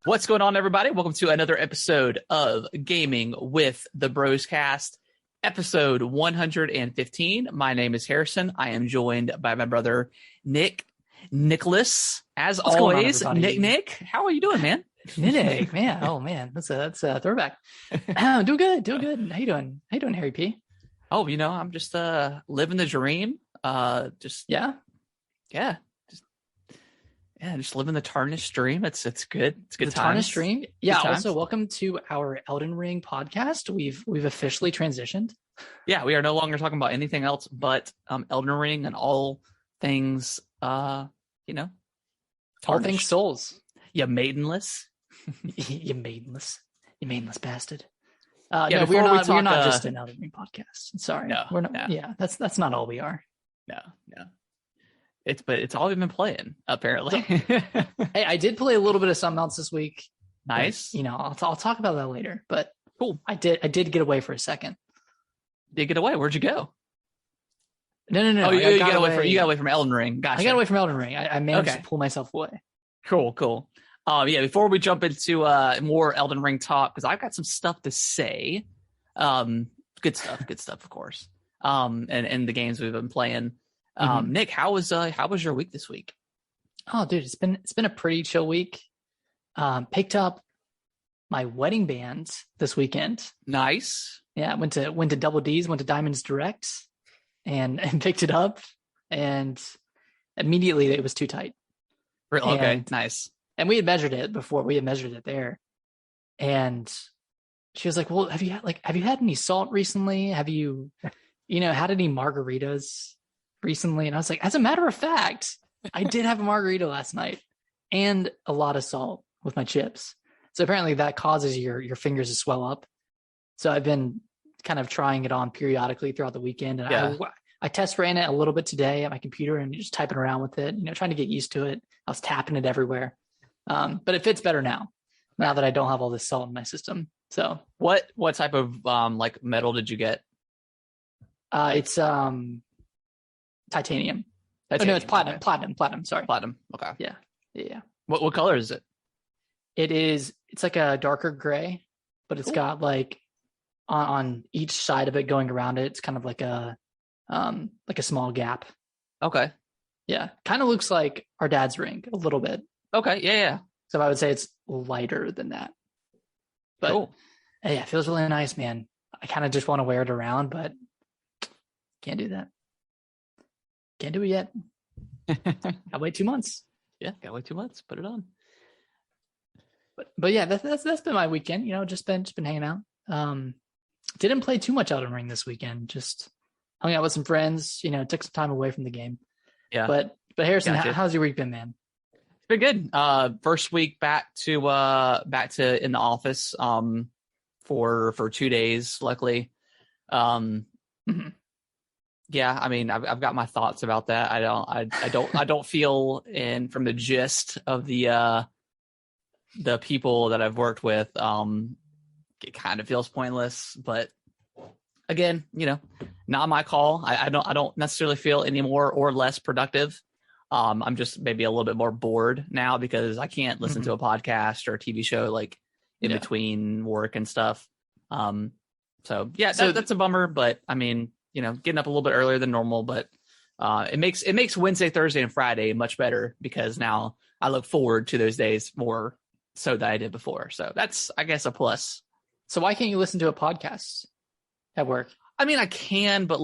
What's going on, everybody? Welcome to another episode of Gaming with the Bros Cast, episode 115. My name is Harrison. I am joined by my brother, Nicholas. As What's going on, always, everybody? Nick, how are you doing, man? Nick, man. Oh man, that's a throwback. Doing good. How you doing? Harry P? Oh, I'm just living the dream. Yeah. Just living the tarnished dream. It's good. It's good The times. Tarnished Dream. Yeah. Good times. Also, welcome to our Elden Ring podcast. We've officially transitioned. Yeah, we are no longer talking about anything else but Elden Ring and all things All tarnished. things souls. You maidenless. You maidenless bastard. Yeah, no, before we're not just an Elden Ring podcast. Sorry. No, we're not. no. Yeah, that's not all we are. No. It's all we've been playing, apparently. Hey, I did play a little bit of something else this week. Nice. But, I'll talk about that later. But Cool. I did get away for a second. Did you get away? Where'd you go? No. Oh, you got away from Elden Ring. Gotcha. I got away from Elden Ring. I managed Okay. to pull myself away. Cool. Before we jump into more Elden Ring talk, because I've got some stuff to say. Good stuff, of course. And the games we've been playing. Nick, how was your week this week? Oh, dude, it's been a pretty chill week. Picked up my wedding band this weekend. Nice. Yeah, went to Double D's, went to Diamonds Direct, and picked it up, and immediately it was too tight. Okay, nice. And we had measured it before. We had measured it there, and she was like, "Well, have you had any salt recently? Have you, had any margaritas recently?" And I was like, "As a matter of fact, I did have a margarita last night, and a lot of salt with my chips. So apparently that causes your fingers to swell up. So I've been kind of trying it on periodically throughout the weekend, and Yeah. I test ran it a little bit today at my computer and just typing around with it, trying to get used to it. I was tapping it everywhere. But it fits better now that I don't have all this salt in my system. So What type of metal did you get? it's titanium. Oh, no, it's platinum. Okay. Platinum. Sorry. Platinum. Okay. Yeah. What color is it? It's like a darker gray, but it's Cool. got like on each side of it going around it, it's kind of like a small gap. Okay. Yeah. Kind of looks like our dad's ring a little bit. Okay. Yeah. So I would say it's lighter than that. But Cool. yeah, it feels really nice, man. I kind of just want to wear it around, but can't do that. Can't do it yet. I'll wait 2 months. Yeah, gotta wait 2 months. Put it on. But yeah, that's been my weekend. Just been hanging out. Didn't play too much Elden Ring this weekend. Just hung out with some friends. Took some time away from the game. Yeah. But Harrison, Gotcha. how's your week been, man? It's been good. First week back to in the office for 2 days, luckily. Mhm. Yeah, I mean, I've got my thoughts about that. I don't feel from the gist of the people that I've worked with, it kind of feels pointless, but again, not my call. I don't necessarily feel any more or less productive. I'm just maybe a little bit more bored now because I can't listen to a podcast or a TV show in between work and stuff. So yeah, that's a bummer, but I mean, getting up a little bit earlier than normal, but it makes Wednesday, Thursday, and Friday much better because now I look forward to those days more so than I did before. So that's, I guess, a plus. So why can't you listen to a podcast at work? I mean, I can, but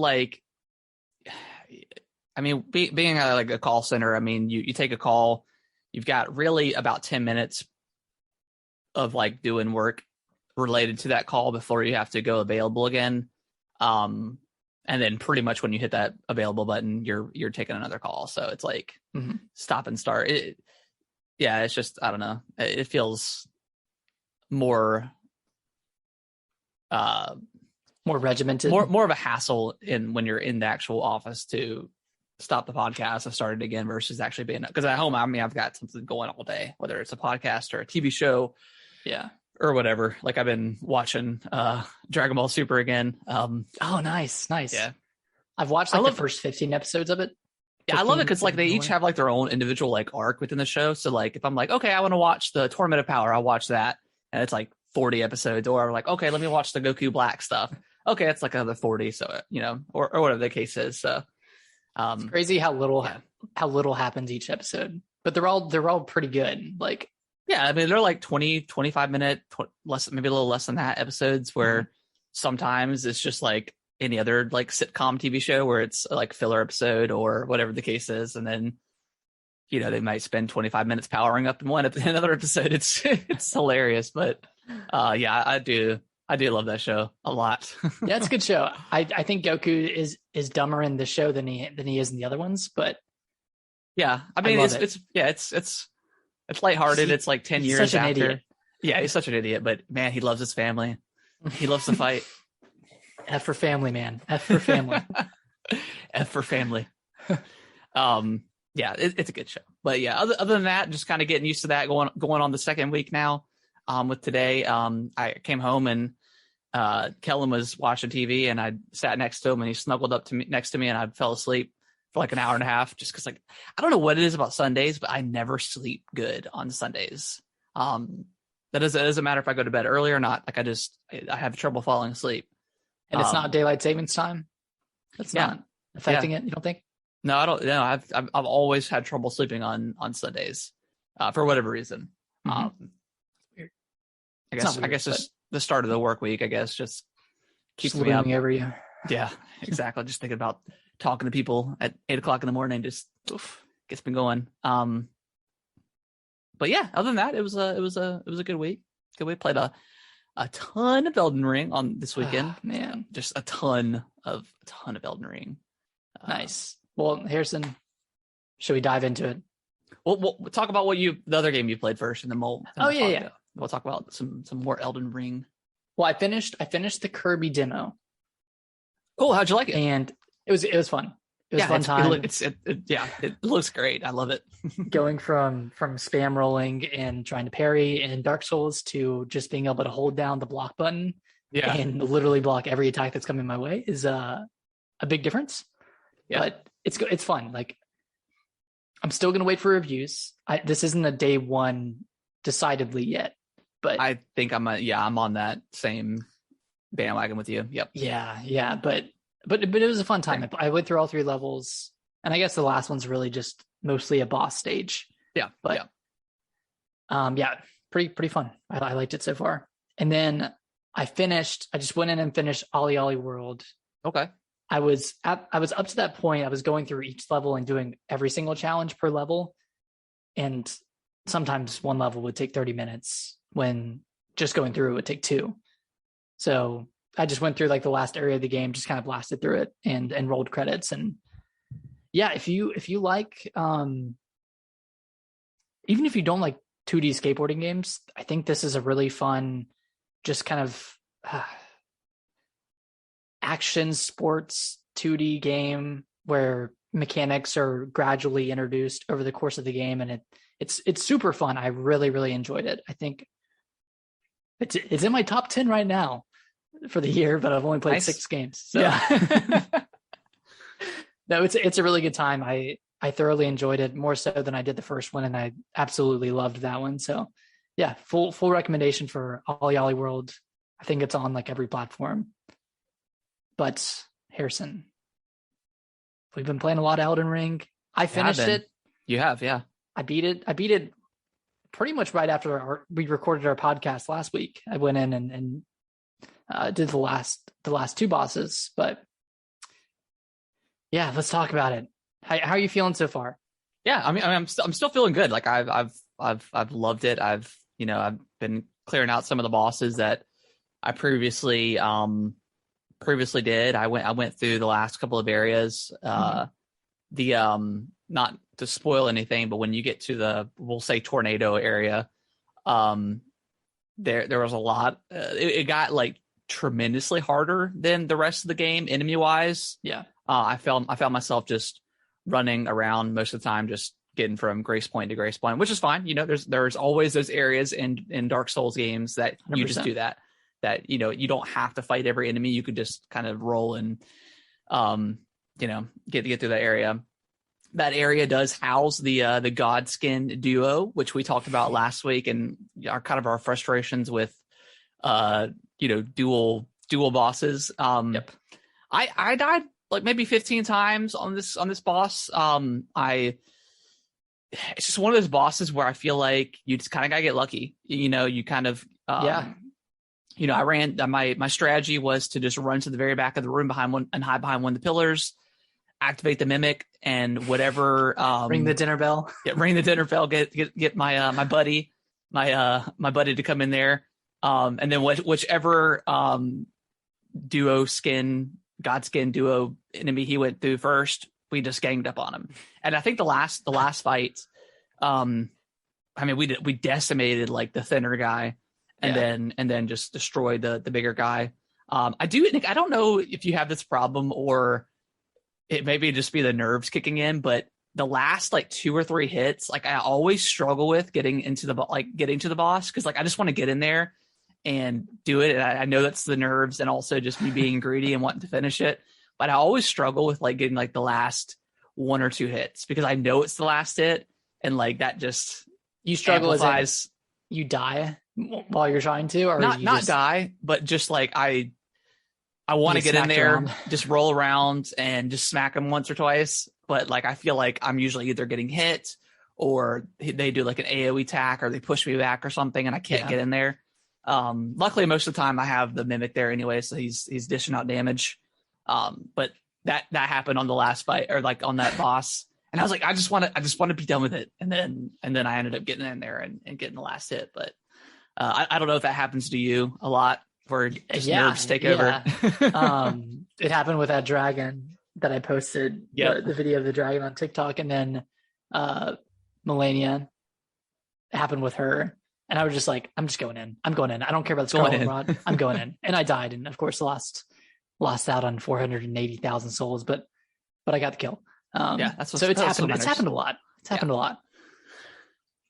being a call center, I mean, you take a call, you've got really about 10 minutes of doing work related to that call before you have to go available again. And then pretty much when you hit that available button, you're taking another call. So it's stop and start. It's just, I don't know. It feels more regimented, more of a hassle when you're in the actual office to stop the podcast and start it again versus actually being, because at home, I mean, I've got something going all day, whether it's a podcast or a TV show. Yeah. Or whatever. I've been watching Dragon Ball Super again. Oh, nice. Yeah. I've watched the first 15 episodes of it. Yeah, I love it because like they each away. have like their own individual like arc within the show. So like if I'm like, okay, I want to watch the Tournament of Power, I'll watch that, and it's like 40 episodes. Or I'm like, okay, let me watch the Goku Black stuff. Okay, it's like another 40. So or whatever the case is. So it's crazy how little happens each episode, but they're all pretty good. Like yeah, I mean they're like 20, 25 minute, less maybe a little less than that episodes where sometimes it's just like any other like sitcom TV show where it's like filler episode or whatever the case is, and then they might spend 25 minutes powering up in another episode. It's hilarious, but yeah, I do love that show a lot. Yeah, it's a good show. I think Goku is dumber in the show than he is in the other ones, but yeah, I mean it's lighthearted. It's like 10 years after. Idiot. Yeah, he's such an idiot, but man, he loves his family. He loves to fight. F for family, man. F for family. F for family. Yeah, it's a good show. But yeah, other than that, just kind of getting used to that. Going on the second week now. With today, I came home and Kellen was watching TV, and I sat next to him, and he snuggled up to me next to me, and I fell asleep for like an hour and a half, just because like I don't know what it is about Sundays, but I never sleep good on Sundays. That doesn't matter if I go to bed early or not. Like I have trouble falling asleep. And it's not daylight savings time. That's not affecting it. You don't think? No, I don't. No, I've always had trouble sleeping on Sundays, for whatever reason. Weird. I guess just the start of the work week. I guess just keeps me up over you. Yeah, exactly. Just thinking about talking to people at 8:00 in the morning just gets me going. But yeah, other than that, it was a good week. Good week. Played a ton of Elden Ring on this weekend. Man, just a ton of Elden Ring. Nice. Well, Harrison, should we dive into it? We'll talk about the other game you played first, and then we'll talk about some more Elden Ring. Well, I finished the Kirby demo. Cool. How'd you like it? And it was fun. It was a fun time. It looks great. I love it. Going from spam rolling and trying to parry in Dark Souls to just being able to hold down the block button and literally block every attack that's coming my way is a big difference. Yeah. But it's fun. Like, I'm still gonna wait for reviews. This isn't a day one decidedly yet, but I think I'm on that same bandwagon with you. Yep. Yeah. But it was a fun time. I went through all 3 levels, and I guess the last one's really just mostly a boss stage. Yeah. But pretty fun. I liked it so far. And then I just went in and finished Ollie Ollie World. Okay. I was up to that point. I was going through each level and doing every single challenge per level. And sometimes one level would take 30 minutes when just going through it would take 2. So I just went through like the last area of the game, just kind of blasted through it and rolled credits. And yeah, if you like, even if you don't like 2D skateboarding games, I think this is a really fun, just kind of action sports 2D game where mechanics are gradually introduced over the course of the game, and it's super fun. I really, really enjoyed it. I think it's in my top 10 right now for the year, but I've only played 6 games. So. Yeah. No, it's a really good time. I thoroughly enjoyed it, more so than I did the first one, and I absolutely loved that one. So yeah, full recommendation for Ollie Ollie World. I think it's on like every platform. But Harrison, we've been playing a lot of Elden Ring. I finished it. You have, yeah. I beat it pretty much right after we recorded our podcast last week. I went in and did the last 2 bosses. But yeah, let's talk about it. How are you feeling so far? Yeah, I mean, I'm still feeling good. Like I've loved it. I've been clearing out some of the bosses that I previously did. I went through the last couple of areas. Not to spoil anything, but when you get to we'll say tornado area, there was a lot. It got like tremendously harder than the rest of the game enemy wise. Yeah. I found myself just running around most of the time, just getting from grace point to grace point, which is fine. There's always those areas in Dark Souls games that you 100%. just do that you don't have to fight every enemy. You could just kind of roll and get through that area. that area does house the Godskin duo, which we talked about last week, and our frustrations with dual bosses. Yep. I died like maybe 15 times on this boss. It's just one of those bosses where I feel like you just kind of gotta get lucky. You kind of I ran my strategy was to just run to the very back of the room behind one and hide behind one of the pillars, activate the mimic, and whatever ring the dinner bell. Ring the dinner bell, get my my buddy to come in there, and then whichever Godskin duo enemy he went through first, we just ganged up on him. And I think the last fight, we decimated like the thinner guy, and then just destroyed the bigger guy. I don't know if you have this problem or it maybe just be the nerves kicking in, but the last like 2 or 3 hits, like I always struggle with getting to the boss, because like I just want to get in there and do it. And I know that's the nerves and also just me being greedy and wanting to finish it. But I always struggle with like getting like the last 1 or 2 hits, because I know it's the last hit, and like that just you struggle amplifies. As you die while you're trying to, or not die, but just like I want to get in there, just roll around and just smack them once or twice. But like I feel like I'm usually either getting hit or they do like an AoE attack or they push me back or something, and I can't get in there. Luckily, most of the time I have the mimic there anyway, so he's dishing out damage. But that happened on the last fight, or like on that boss, and I was like, I just want to be done with it, and then I ended up getting in there and getting the last hit. But I don't know if that happens to you a lot, where just nerves take over. It happened with that dragon that I posted, the video of the dragon on TikTok, and then Melania, it happened with her. And I was just like, I'm just going in. I don't care about the Scarlet Rod. I'm going in. And I died. And of course, lost out on 480,000 souls, but I got the kill. That's so it's happened. It's happened a lot. It's happened a lot.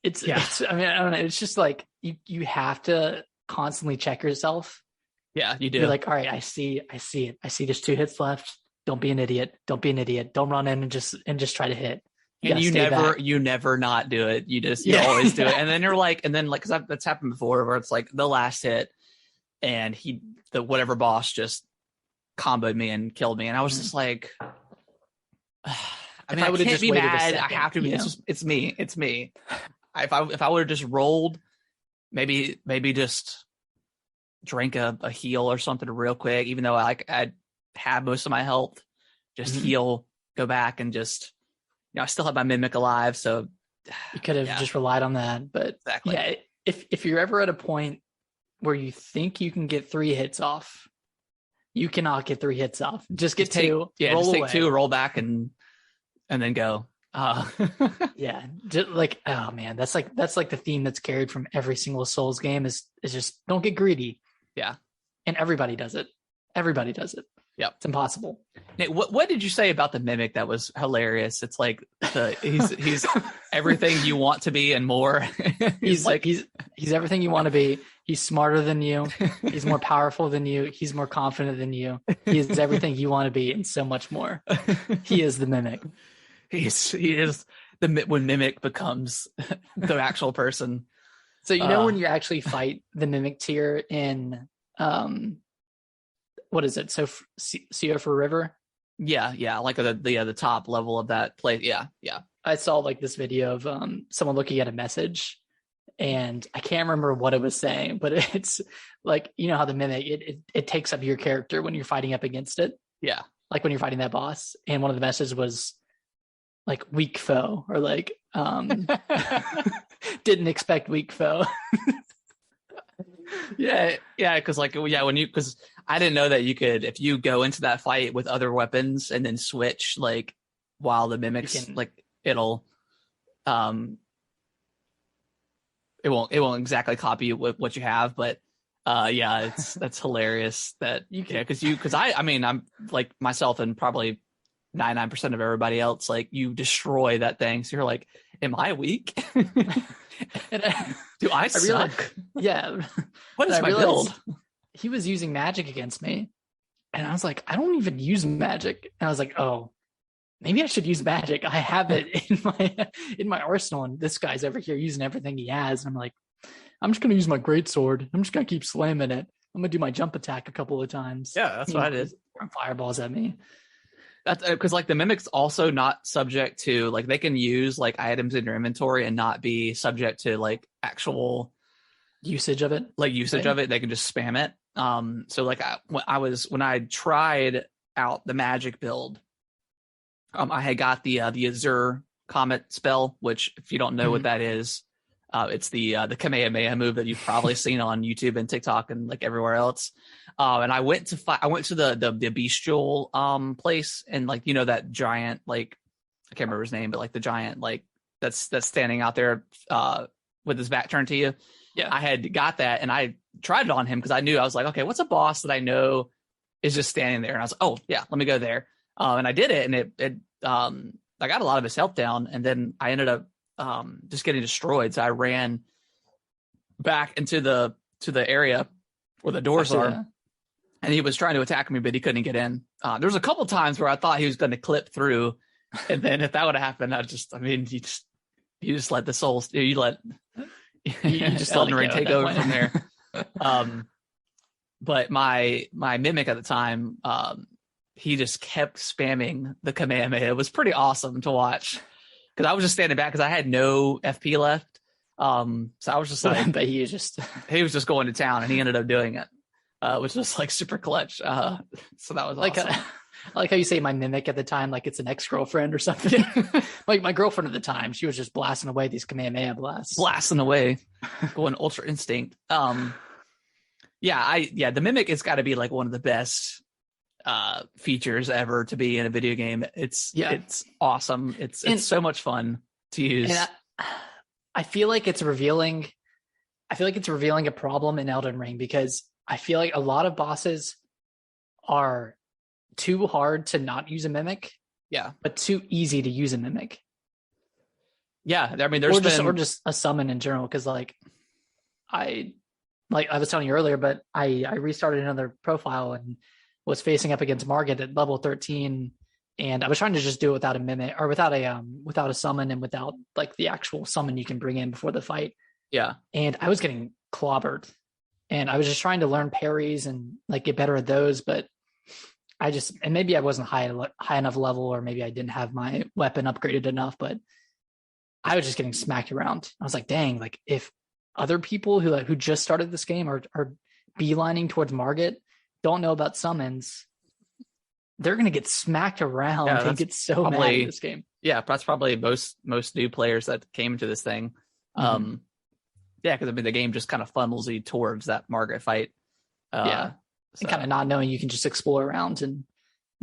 It's, I mean, I don't know. It's just like, you have to constantly check yourself. Yeah, you do. You're like, all right, I see it. I see there's 2 hits left. Don't be an idiot. Don't run in and just try to hit. You never not do it. You always do it. And then you're like, cause that's happened before, where it's like the last hit and whatever boss just comboed me and killed me. And I was just like, I would have be mad. I have to be, it's me. If I would have just rolled, maybe just drink a heal or something real quick, even though I had most of my health, just heal, go back and just, I still have my mimic alive, so you could have just relied on that. But exactly. If you're ever at a point where you think you can get 3 hits off, you cannot get 3 hits off. Just get 2. Just take 2, roll back, and then go. Just like, oh man, that's like the theme that's carried from every single Souls game is just don't get greedy. Yeah, and everybody does it. Yep, it's impossible. Nate, what did you say about the mimic that was hilarious? It's like he's everything you want to be and more. he's everything you want to be. He's smarter than you. He's more powerful than you. He's more confident than you. He is everything you want to be and so much more. He is the mimic. He is when mimic becomes the actual person. So when you actually fight the mimic tier in what is it? So Sea for River? Yeah, like the top level of that place. Yeah. I saw like this video of someone looking at a message, and I can't remember what it was saying, but it's like, how the mimic it takes up your character when you're fighting up against it. Yeah, like when you're fighting that boss, and one of the messages was like weak foe, or like didn't expect weak foe. yeah, because because I didn't know that you could, if you go into that fight with other weapons and then switch like while the mimics it'll it won't exactly copy what you have, but that's hilarious that because I'm like myself and probably 99% of everybody else, like you destroy that thing, so you're like, am I weak? Do I suck? What is my build? He was using magic against me, and I was like, I don't even use magic. And I was like, oh, maybe I should use magic. I have it in my arsenal, and this guy's over here using everything he has. And I'm like, I'm just gonna use my greatsword. I'm just gonna keep slamming it. I'm gonna do my jump attack a couple of times. Yeah, that's what I did. Throwing fireballs at me. That's because like the mimic's also not subject to like they can use like items in your inventory and not be subject to like actual usage of it. Like usage of it, they can just spam it. So like when I tried out the magic build, I had got the Azure Comet spell, which if you don't know what that is, it's the Kamehameha move that you've probably seen on YouTube and TikTok and like everywhere else. And I went to the bestial place, and like that giant, like I can't remember his name, but like the giant like that's standing out there with his back turned to you. Yeah, I had got that, and I tried it on him because I knew I was like, okay, what's a boss that I know is just standing there? And I was like, oh yeah, let me go there. And I did it, and it I got a lot of his health down, and then I ended up just getting destroyed. So I ran back into the area where the doors are, and he was trying to attack me, but he couldn't get in. There was a couple times where I thought he was going to clip through, and then if that would have happened, you just let the souls, you just let the ring take over from there. But my mimic at the time, he just kept spamming the Kamehameha. It was pretty awesome to watch because I was just standing back because I had no FP left. So I was just like, but he was just going to town, and he ended up doing it, which was like super clutch. So that was like, awesome. I like how you say my mimic at the time, like it's an ex-girlfriend or something. Like my girlfriend at the time, she was just blasting away these Kamehameha blasts. Blasting away, going ultra instinct. The mimic has got to be like one of the best features ever to be in a video game. It's awesome. It's so much fun to use. And I feel like it's revealing a problem in Elden Ring, because I feel like a lot of bosses are too hard to not use a mimic. Yeah. But too easy to use a mimic. Yeah. I mean, or just a summon in general. Cause like I was telling you earlier, but I restarted another profile and was facing up against Margit at level 13. And I was trying to just do it without a mimic, or without a summon, and without like the actual summon you can bring in before the fight. Yeah. And I was getting clobbered, and I was just trying to learn parries and like get better at those. But and maybe I wasn't high enough level, or maybe I didn't have my weapon upgraded enough, but I was just getting smacked around. I was like, dang, like if other people who just started this game are beelining towards Margit, don't know about summons, they're going to get smacked around and get so mad at this game. Yeah, that's probably most new players that came into this thing. Mm-hmm. Because I mean, the game just kind of funnels you towards that Margit fight. And kind of not knowing you can just explore around and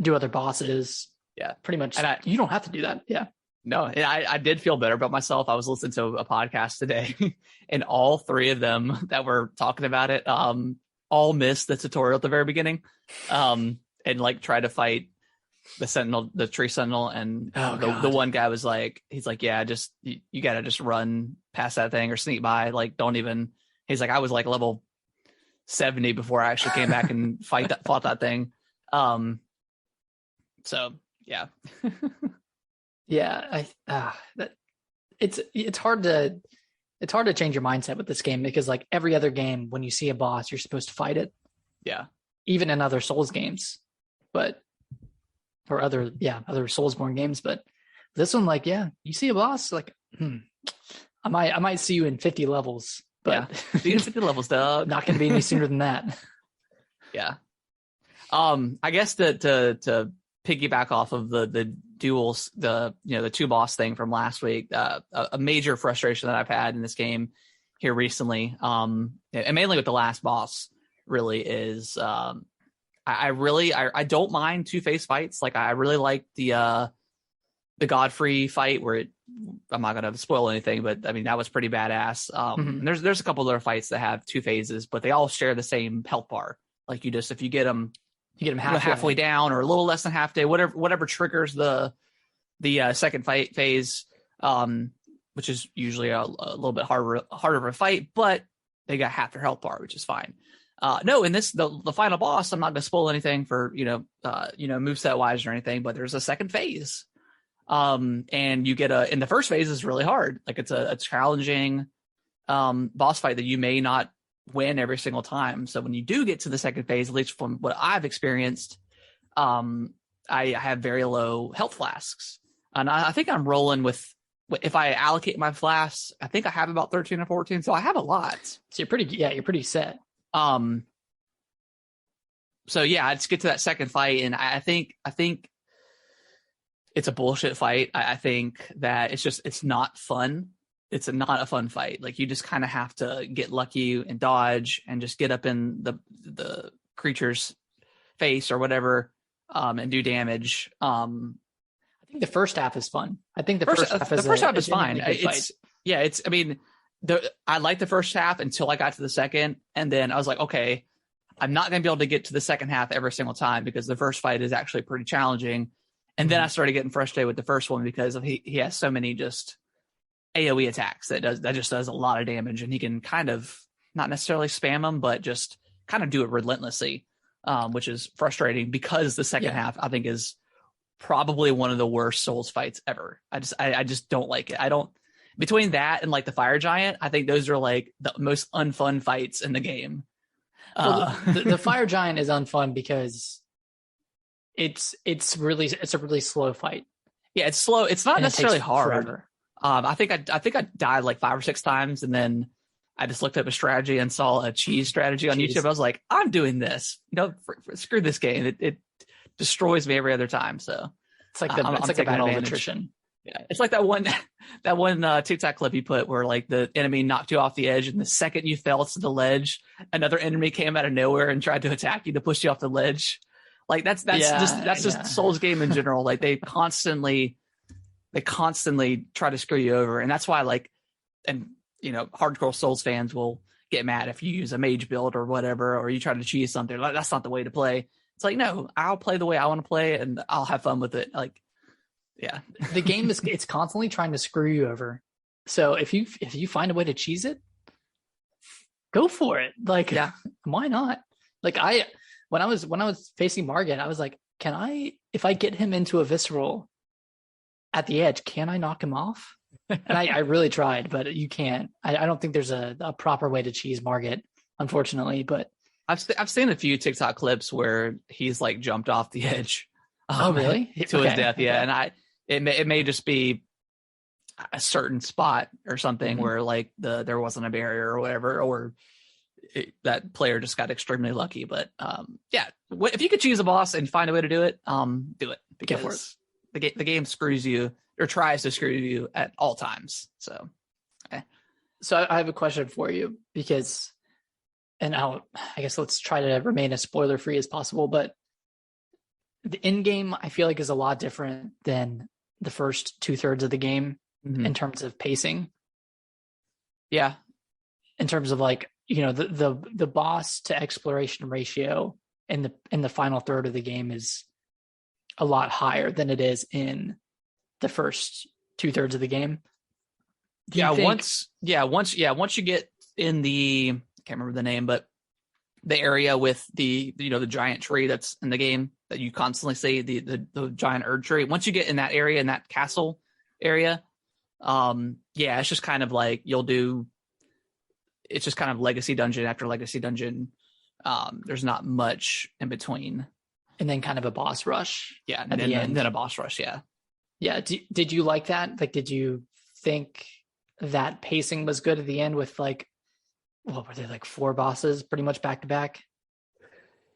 do other bosses. Yeah, pretty much. And you don't have to do that. Yeah. No, I did feel better about myself. I was listening to a podcast today, and all three of them that were talking about it all missed the tutorial at the very beginning. And like try to fight the tree sentinel, and the one guy was like, he's like, yeah, just you gotta just run past that thing or sneak by, like don't even. He's like, I was like level 70 before I actually came back and fought that thing. So yeah. Yeah, it's hard to change your mindset with this game, because like every other game, when you see a boss, you're supposed to fight it. Yeah. Even in other Souls games, or other Soulsborne games, but this one, like, yeah, you see a boss, like, I might see you in 50 levels, but see you in 50 levels, dog. Not going to be any sooner than that. Yeah. I guess to piggyback off of the duels, the two boss thing from last week, a major frustration that I've had in this game here recently, and mainly with the last boss, really is I don't mind two-face fights. Like I really like the Godfrey fight where I'm not gonna spoil anything, but I mean that was pretty badass. And there's a couple other fights that have two phases, but they all share the same health bar. Like if you get them halfway down or a little less than half day, whatever triggers the second phase, which is usually a little bit harder of a fight, but they got half their health bar, which is fine. No, in this the final boss, I'm not gonna spoil anything for moveset wise or anything, but there's a second phase And you get in the first phase is really hard. Like it's a challenging boss fight that you may not win every single time. So when you do get to the second phase, at least from what I've experienced, I have very low health flasks. And I think I'm rolling with, if I allocate my flasks, I think I have about 13 or 14. So I have a lot. So you're pretty set. So yeah, I just get to that second fight, and I think it's a bullshit fight. I think that it's not fun. It's not a fun fight. Like you just kind of have to get lucky and dodge and just get up in the creature's face or whatever, and do damage. I think the first half is fun. I think the first half is fine. I liked the first half until I got to the second, and then I was like, okay, I'm not going to be able to get to the second half every single time because the first fight is actually pretty challenging. And then I started getting frustrated with the first one because he has so many just AoE attacks that just does a lot of damage, and he can kind of not necessarily spam them, but just kind of do it relentlessly, which is frustrating because the second half I think is probably one of the worst Souls fights ever. I just don't like it. I don't, between that and like the Fire Giant, I think those are like the most unfun fights in the game. Well, the Fire Giant is unfun because it's a really slow fight. Yeah, it's slow. It's not necessarily hard. Forever. I think I died like 5 or 6 times, and then I just looked up a strategy and saw a cheese strategy on YouTube. I was like, I'm doing this. Screw this game. It destroys me every other time. So it's like a battle of attrition. Yeah, it's like that one TikTok clip you put where like the enemy knocked you off the edge, and the second you fell to the ledge, another enemy came out of nowhere and tried to attack you to push you off the ledge. Like that's just Souls game in general. Like they constantly try to screw you over, and that's why hardcore Souls fans will get mad if you use a mage build or whatever, or you try to cheese something. Like that's not the way to play. It's like, no, I'll play the way I want to play, and I'll have fun with it. Like. Yeah, the game it's constantly trying to screw you over. So if you find a way to cheese it, go for it. Like, yeah, why not? Like when I was facing Margit, I was like, if I get him into a visceral at the edge, can I knock him off? And I really tried, but you can't. I don't think there's a proper way to cheese Margit, unfortunately. But I've seen a few TikTok clips where he's like jumped off the edge. Oh, really? To his death, yeah. And it may just be a certain spot or something where like there wasn't a barrier or whatever, or that player just got extremely lucky. But yeah, if you could choose a boss and find a way to do it, do it, because the game screws you or tries to screw you at all times. So, okay. So I have a question for you because, and I guess let's try to remain as spoiler free as possible, but the end game I feel like is a lot different than the first 2/3 of the game in terms of pacing. Yeah. In terms of like, the boss to exploration ratio in the final third of the game is a lot higher than it is in the first 2/3 of the game. Once you get in the, I can't remember the name, but the area with the giant tree that's in the game that you constantly see, the giant Erd tree. Once you get in that area, in that castle area, it's just kind of like it's just kind of legacy dungeon after legacy dungeon. There's not much in between. And then kind of a boss rush. Yeah, and then a boss rush, yeah. Yeah, did you like that? Like, did you think that pacing was good at the end with like, what were they, like 4 bosses pretty much back to back?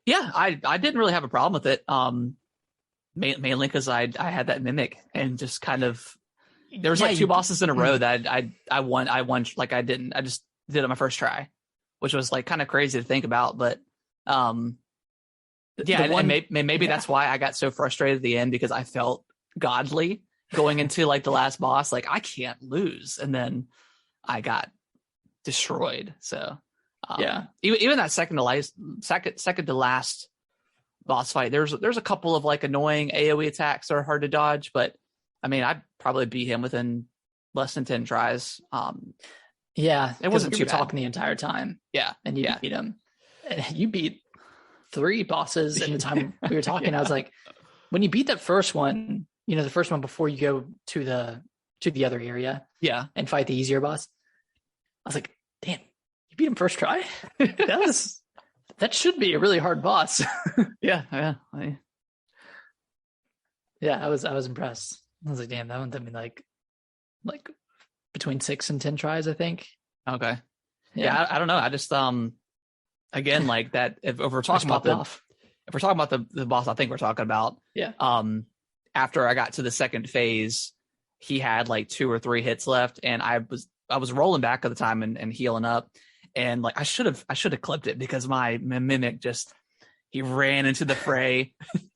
Yeah, I didn't really have a problem with it. Mainly because I had that mimic and just kind of, there was like 2 bosses in a row that I won like I just did it my first try, which was like kind of crazy to think about. But maybe that's why I got so frustrated at the end, because I felt godly going into like the last boss, like I can't lose, and then I got destroyed. So even that second to last boss fight, there's a couple of like annoying AoE attacks that are hard to dodge, but I mean I'd probably beat him within less than 10 tries. It wasn't too bad. Talking the entire time, and you beat him. You beat 3 bosses in the time we were talking. I was like, when you beat that first one, the first one before you go to the other area Yeah. and fight the easier boss. I was like, damn, you beat him first try? That should be a really hard boss. Yeah. Yeah, I was impressed. I was like, damn, that one took me like between 6 and 10 tries, I think. Okay. Yeah, I don't know. I just again, like that if we're talking about the boss I think we're talking about, yeah. After I got to the second phase, he had like 2 or 3 hits left, and I was rolling back at the time and healing up, and like I should have clipped it because my mimic he ran into the fray,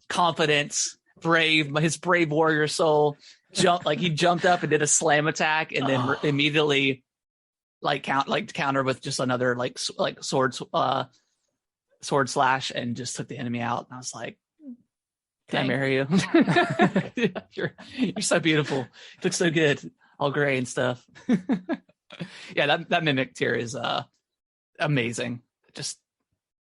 confidence, his brave warrior soul he jumped up and did a slam attack, and then immediately counter with just another sword slash, and just took the enemy out. And I was like, can I marry you? You're so beautiful. You look so good, all gray and stuff. Yeah, that mimic tier is amazing. Just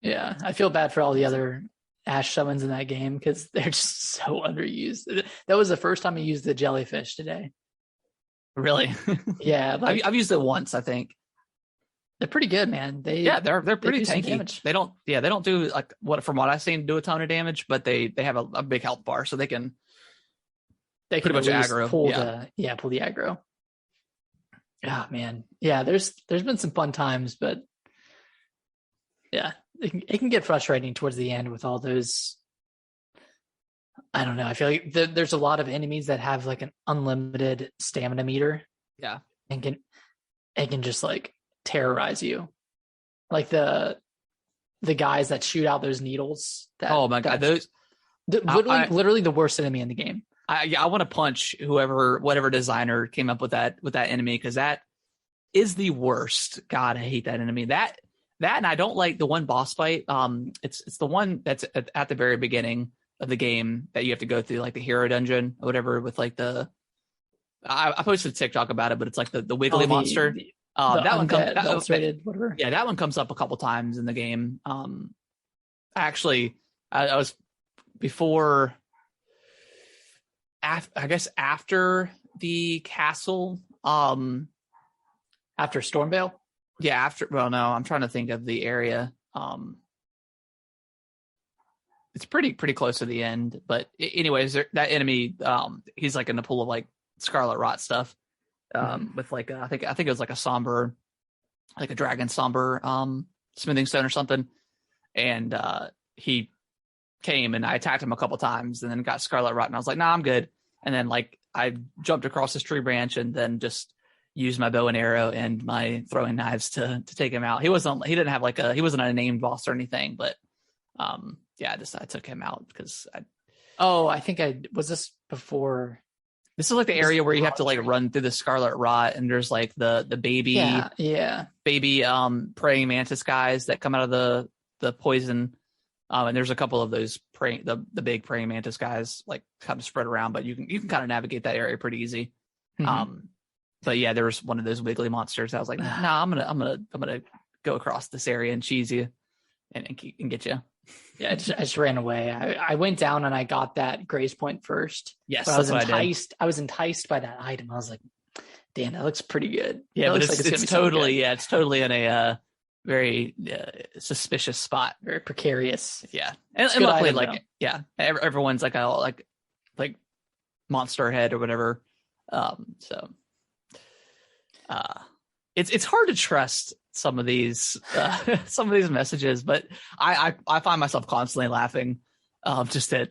I feel bad for all the other Ash summons in that game because they're just so underused. That was the first time I used the jellyfish today. Really? Yeah, I've used it once, I think. They're pretty good, man. They're pretty tanky. They don't do from what I've seen do a ton of damage, but they have a big health bar, so they can pretty much aggro. Pull the aggro. Oh man. Yeah, there's been some fun times, but yeah, it can get frustrating towards the end with all those. I don't know. I feel like there's a lot of enemies that have like an unlimited stamina meter. Yeah. And can just like terrorize you. Like the guys that shoot out those needles. Oh my God. Those literally the worst enemy in the game. I want to punch whatever designer came up with that enemy, because that is the worst. God, I hate that enemy. That and I don't like the one boss fight. It's the one that's at the very beginning of the game that you have to go through, like the hero dungeon or whatever, with like I posted a TikTok about it, but it's like the wiggly monster. That one whatever. Yeah, that one comes up a couple times in the game. Actually, I was before. I guess after the castle, after Stormvale. Yeah, no, I'm trying to think of the area. It's pretty close to the end, but anyways, that enemy, he's like in the pool of like scarlet rot stuff, with like I think it was like a somber, like a dragon somber, smithing stone or something, and he came and I attacked him a couple times and then got scarlet rot, and I was like, nah, I'm good. And then like I jumped across this tree branch and then just used my bow and arrow and my throwing knives to take him out. He wasn't a named boss or anything, but I took him out because I think was this before. This is like the area where you have to like run through the scarlet rot, and there's like the baby baby praying mantis guys that come out of the poison. And there's a couple of those the big praying mantis guys like kind of spread around, but you can kind of navigate that area pretty easy. Mm-hmm. But yeah, there was one of those wiggly monsters. I was like, nah, I'm gonna go across this area and cheese you and get you. Yeah, I just ran away. I went down and I got that grace point first. Yes, but I was enticed by that item. I was like, damn, that looks pretty good. Yeah, but it's totally in a very suspicious spot, very precarious. Yeah, and luckily, item, everyone's like a like monster head or whatever. It's hard to trust some of these messages, but I find myself constantly laughing, just at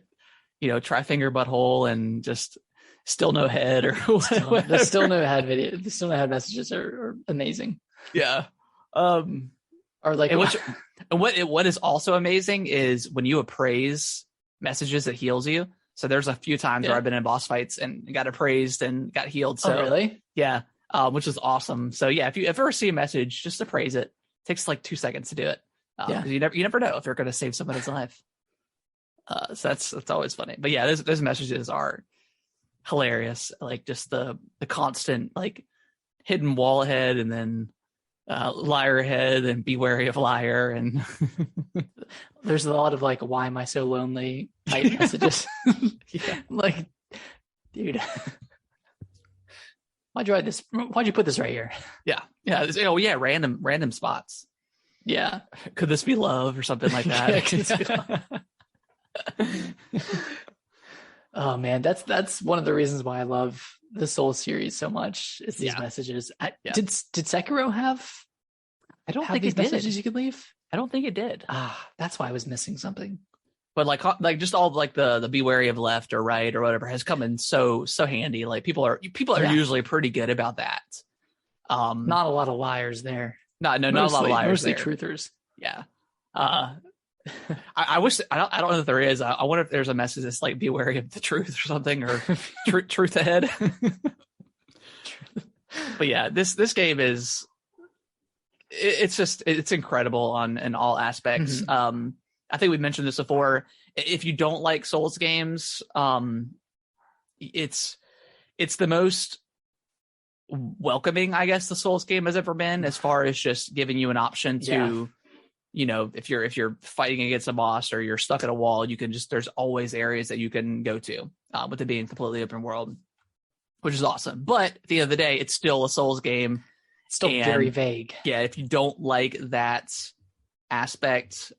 try finger butthole and just still no head or whatever. The still no head video, the still no head messages are amazing. Yeah. Or like what is also amazing is when you appraise messages, it heals you. So there's a few times where I've been in boss fights and got appraised and got healed. So really? Yeah. Which is awesome. So yeah, if you ever see a message, just appraise it. It takes like 2 seconds to do it. You never know if you're going to save somebody's life. So that's always funny. But yeah, those messages are hilarious. Like just the constant like hidden wall head and then liar head and be wary of liar, and there's a lot of like, why am I so lonely type messages. Yeah. Like dude. Why'd you write this? Why'd you put this right here? Yeah. Oh yeah, random spots. Yeah. Could this be love or something like that? Oh man, that's one of the reasons why I love the Soul series so much. Is these messages. Did Sekiro have? I don't think it did. Messages you could leave. I don't think it did. That's why I was missing something. But like just all like the be wary of left or right or whatever has come in so handy. Like people are usually pretty good about that. Not a lot of liars there. Not a lot of liars. Mostly there. truthers. Yeah. I wish I don't know if there is. I wonder if there's a message that's like be wary of the truth or something or truth ahead. But yeah, this game is it's incredible in all aspects. Mm-hmm. I think we mentioned this before. If you don't like Souls games, it's the most welcoming, I guess, the Souls game has ever been, as far as just giving you an option to, if you're fighting against a boss or you're stuck at a wall, you can there's always areas that you can go to, with it being completely open world, which is awesome. But at the end of the day, it's still a Souls game. It's still very vague. Yeah. If you don't like that aspect,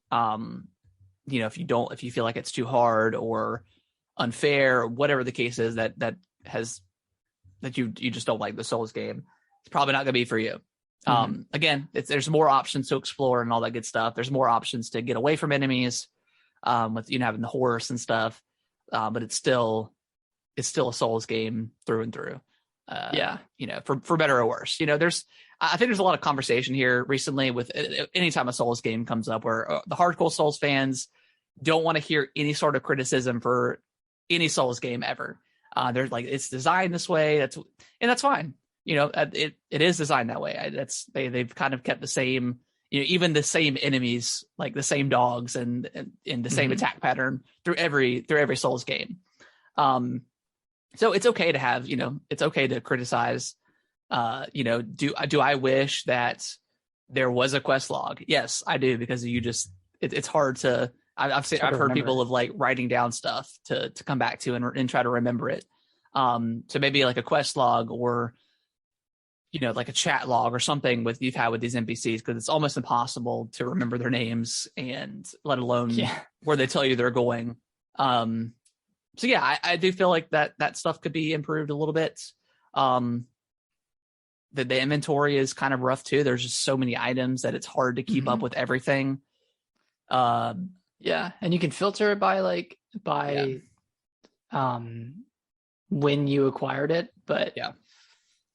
if you feel like it's too hard or unfair, or whatever the case is that you just don't like the Souls game, it's probably not going to be for you. Mm-hmm. Again, there's more options to explore and all that good stuff. There's more options to get away from enemies, with having the horse and stuff. But it's still a Souls game through and through. For better or worse. I think there's a lot of conversation here recently with anytime a Souls game comes up where the hardcore Souls fans don't want to hear any sort of criticism for any Souls game ever. They're like, it's designed this way. That's fine. It is designed that way. They've kind of kept the same, even the same enemies, like the same dogs and the same attack pattern through every Souls game. So it's okay to have, it's okay to criticize. Do I wish that there was a quest log? Yes, I do, because it's hard to. I've heard people of like writing down stuff to come back to and try to remember it. So maybe like a quest log or, like a chat log or something you've had with these NPCs, because it's almost impossible to remember their names and let alone where they tell you they're going. So yeah, I do feel like that stuff could be improved a little bit. The inventory is kind of rough too. There's just so many items that it's hard to keep up with everything. And you can filter it by when you acquired it, but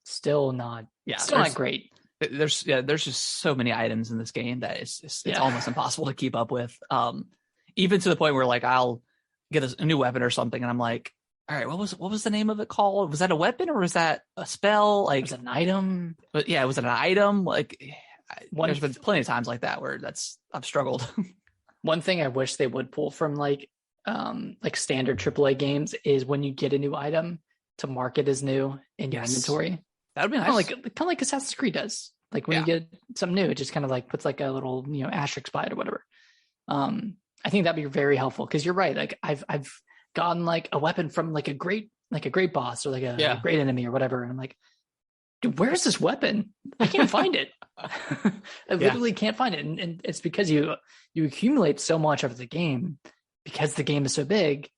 still not not great. There's just so many items in this game that it's almost impossible to keep up with. Even to the point where like I'll get a new weapon or something and I'm like, all right, what was the name of it called? Was that a weapon or was that a spell? Like, it was an item. But yeah, it was an item. Like, there's been plenty of times like that where I've struggled. One thing I wish they would pull from like standard AAA games is when you get a new item to mark it as new in your inventory. That would be nice. Kind of like Assassin's Creed does. Like when you get something new, it just kind of like puts like a little asterisk by it or whatever. I think that'd be very helpful, because you're right. Like I've gotten like a weapon from like a great boss or like a great enemy or whatever, and I'm like, dude, where's this weapon? I can't find it. I literally can't find it, and it's because you accumulate so much of the game because the game is so big,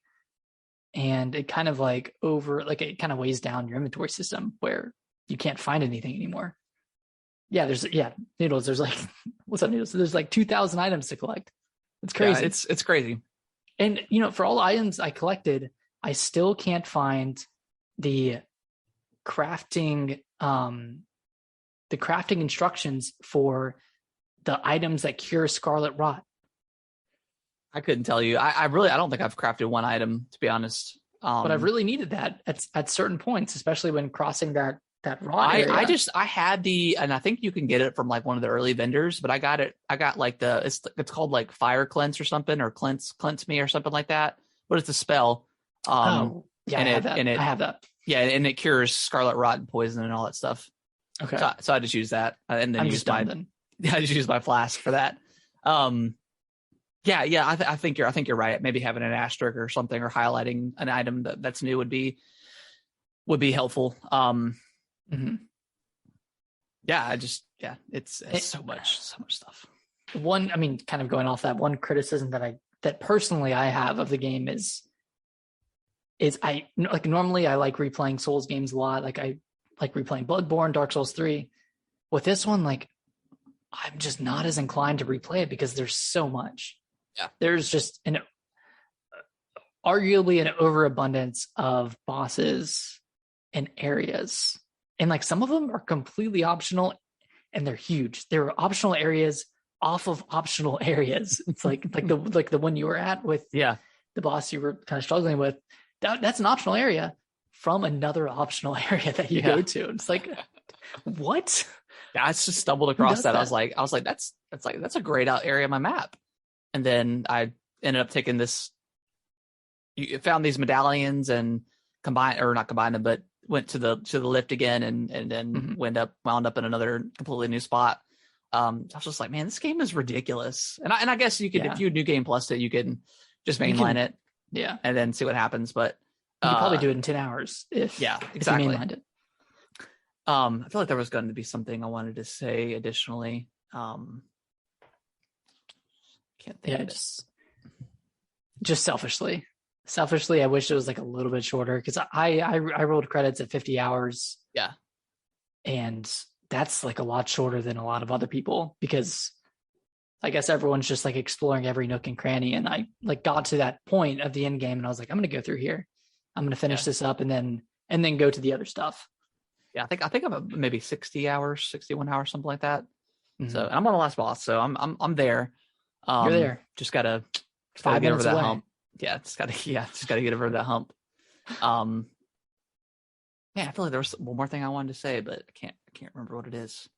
and it kind of it kind of weighs down your inventory system where you can't find anything anymore. Noodles. There's like, what's up, Noodles? There's like 2,000 items to collect. It's crazy. Yeah, it's crazy. And for all items I collected, I still can't find the crafting instructions for the items that cure scarlet rot. I couldn't tell you. I don't think I've crafted one item, to be honest. But I've really needed that at certain points, especially when crossing that rot area. I had and I think you can get it from like one of the early vendors, but I got like it's called like Fire Cleanse or something, or Cleanse Me or something like that. But it's a spell. I have that. Yeah, and it cures scarlet rot and poison and all that stuff. Okay. So I just use that, and then I just use my flask for that. I think you're right. Maybe having an asterisk or something, or highlighting an item that's new would be would be helpful. Mm-hmm. Yeah, it's so much stuff. Kind of going off that, one criticism that personally I have of the game is I like, normally I like replaying Souls games a lot. Like, I like replaying Bloodborne, Dark Souls 3. With this one, like, I'm just not as inclined to replay it because there's so much. Yeah. There's just arguably an overabundance of bosses and areas. And like, some of them are completely optional and they're huge. There are optional areas off of optional areas. It's like the one you were at with the boss you were kind of struggling with. That's an optional area from another optional area that you go to. It's like, what? Yeah, I just stumbled across that. I was like, that's a grayed out area of my map. And then I ended up taking this. You found these medallions and not combined them, but went to the lift again and then wound up in another completely new spot. I was just like, man, this game is ridiculous. And I guess you could, if you New Game Plus it, you can just mainline it. Yeah. And then see what happens. But you could probably do it in 10 hours if you mainlined it. I feel like there was going to be something I wanted to say additionally. Can't think of it. Just selfishly, I wish it was like a little bit shorter, because I rolled credits at 50 hours. Yeah. And that's like a lot shorter than a lot of other people, because I guess everyone's just like exploring every nook and cranny. And I like got to that point of the end game and I was like, I'm going to go through here. I'm going to finish this up and then go to the other stuff. Yeah. I think I'm maybe 60 hours, 61 hours, something like that. Mm-hmm. So I'm on the last boss. So I'm there. You're there. Just gotta 5 get minutes over that away. hump. Yeah. Just gotta get over that hump. I feel like there was one more thing I wanted to say, but I can't remember what it is.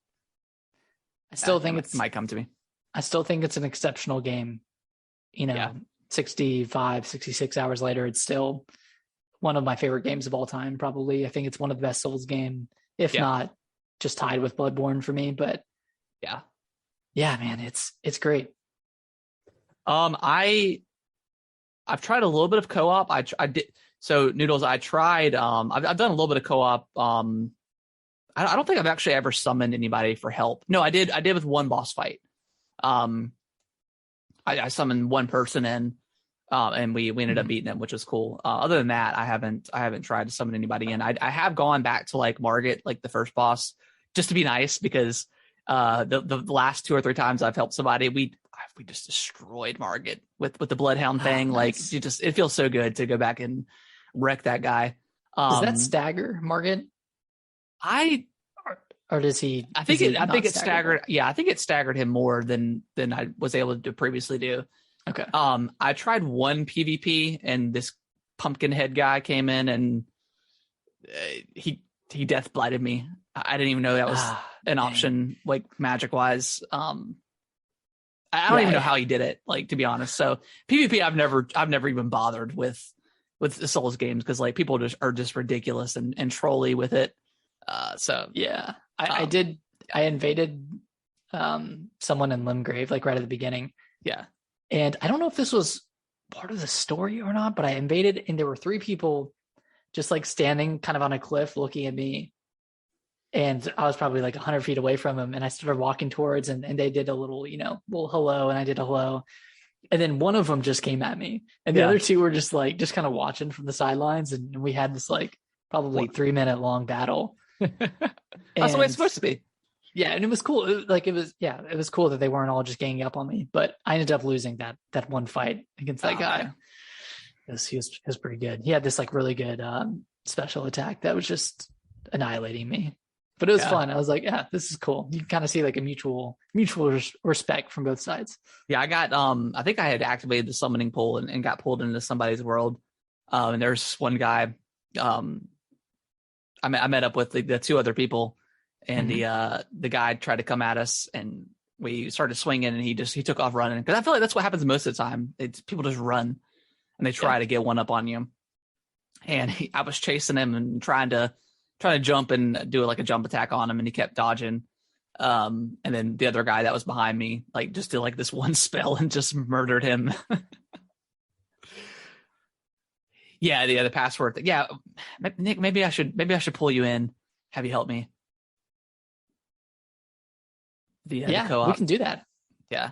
I still think it might come to me. I still think it's an exceptional game. 65, 66 hours later, it's still one of my favorite games of all time, probably. I think it's one of the best Souls game, if not just tied with Bloodborne for me. But yeah, man, it's great. I've tried a little bit of co-op. I did. So Noodles, I tried. I've done a little bit of co-op. I don't think I've actually ever summoned anybody for help. No, I did with one boss fight. I summoned one person in, and we ended up beating him, which was cool. Other than that, I haven't tried to summon anybody in. I have gone back to like Margit, like the first boss, just to be nice, because the last 2 or 3 times I've helped somebody, we just destroyed Margit with the Bloodhound thing. Nice. Like, it feels so good to go back and wreck that guy. Does that stagger Margit? Or does he? I think it staggered. Yeah, I think it staggered him more than I was able to previously do. Okay. I tried one PvP, and this pumpkin head guy came in, and he death blighted me. I didn't even know that was an option, like magic wise. I don't even know how he did it, like, to be honest. So PvP, I've never even bothered with the Souls games, because like people are just ridiculous and trolly with it. I invaded someone in Limgrave, like right at the beginning. Yeah. And I don't know if this was part of the story or not, but I invaded and there were 3 people just like standing kind of on a cliff looking at me. And I was probably like 100 feet away from them. And I started walking towards and they did a little hello, and I did a hello. And then one of them just came at me. And the other 2 were just kind of watching from the sidelines. And we had this like probably 3-minute long battle. That's the way it's supposed to be. Yeah, and it was cool. It was cool that they weren't all just ganging up on me. But I ended up losing that one fight against that guy. He was pretty good. He had this like really good special attack that was just annihilating me. But it was fun. I was like, yeah, this is cool. You kind of see like a mutual respect from both sides. Yeah, I got I think I had activated the summoning pool and got pulled into somebody's world. And there's one guy. I met up with the 2 other people, and the guy tried to come at us, and we started swinging, and he took off running, because I feel like that's what happens most of the time. It's people just run and they try to get one up on you. And I was chasing him and trying to jump and do like a jump attack on him, and he kept dodging. And then the other guy that was behind me, like, just did like this one spell and just murdered him. Yeah, the password thing. Yeah, Nick, maybe I should pull you in, have you help me. The co-op. We can do that. Yeah.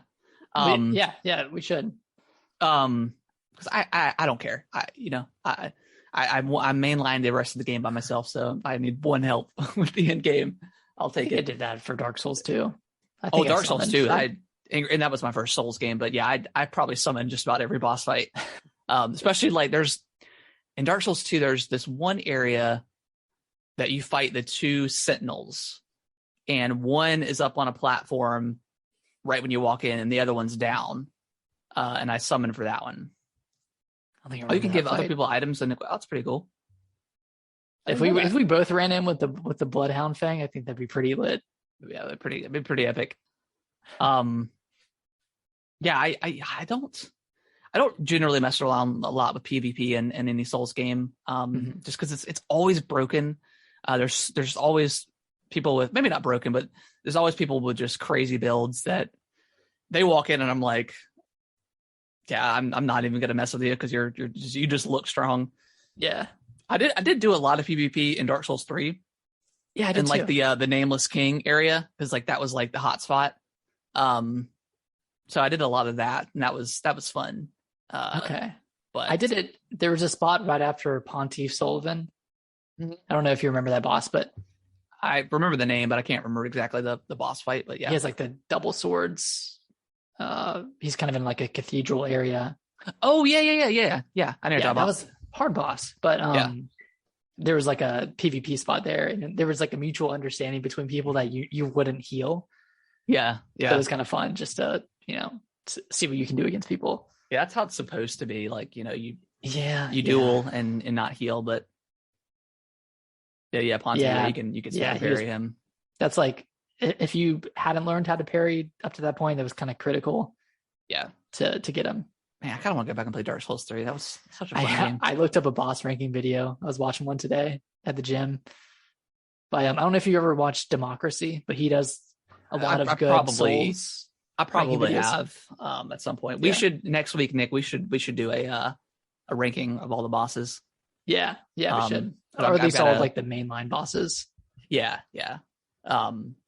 We should. Because I don't care. I'm mainline the rest of the game by myself, so if I need one help with the end game, I'll take it. I did that for Dark Souls 2. Dark Souls 2. And that was my first Souls game, but yeah, I probably summoned just about every boss fight. Especially like in Dark Souls 2, there's this one area that you fight the two sentinels, and one is up on a platform right when you walk in, and the other one's down. And I summoned for that one. You can give other people items, and that's pretty cool. If we both ran in with the Bloodhound Fang, I think that'd be pretty lit. Yeah, it'd be pretty epic. Yeah, I don't generally mess around a lot with PvP in any Souls game, just because it's always broken. There's always people with, maybe not broken, but there's always people with just crazy builds that they walk in and I'm like, yeah, I'm not even gonna mess with you because you just look strong. Yeah, I did do a lot of PvP in Dark Souls 3. Yeah, I did in like the Nameless King area, because like that was like the hot spot. So I did a lot of that, and that was fun. Okay, but I did it. There was a spot right after Pontiff Sullivan. I don't know if you remember that boss, but I remember the name, but I can't remember exactly the boss fight. But yeah, he has like the double swords. He's kind of in like a cathedral area. Oh yeah. I know you're talking about. That was hard boss, but there was like a PvP spot there, and there was like a mutual understanding between people that you wouldn't heal. Yeah. So it was kind of fun just to see what you can do against people. Yeah, that's how it's supposed to be. Like you duel and not heal, but Pontiff, you can still parry him. That's like, if you hadn't learned how to parry up to that point, that was kind of critical. Yeah. To get him. Man, I kind of want to go back and play Dark Souls 3. That was such a fun game. I looked up a boss ranking video. I was watching one today at the gym. But I don't know if you ever watched Democracy, but he does a lot of good Souls. I probably have at some point. We should next week, Nick. We should do a ranking of all the bosses. Yeah, we should. Or at least all of like the mainline bosses. Yeah. Because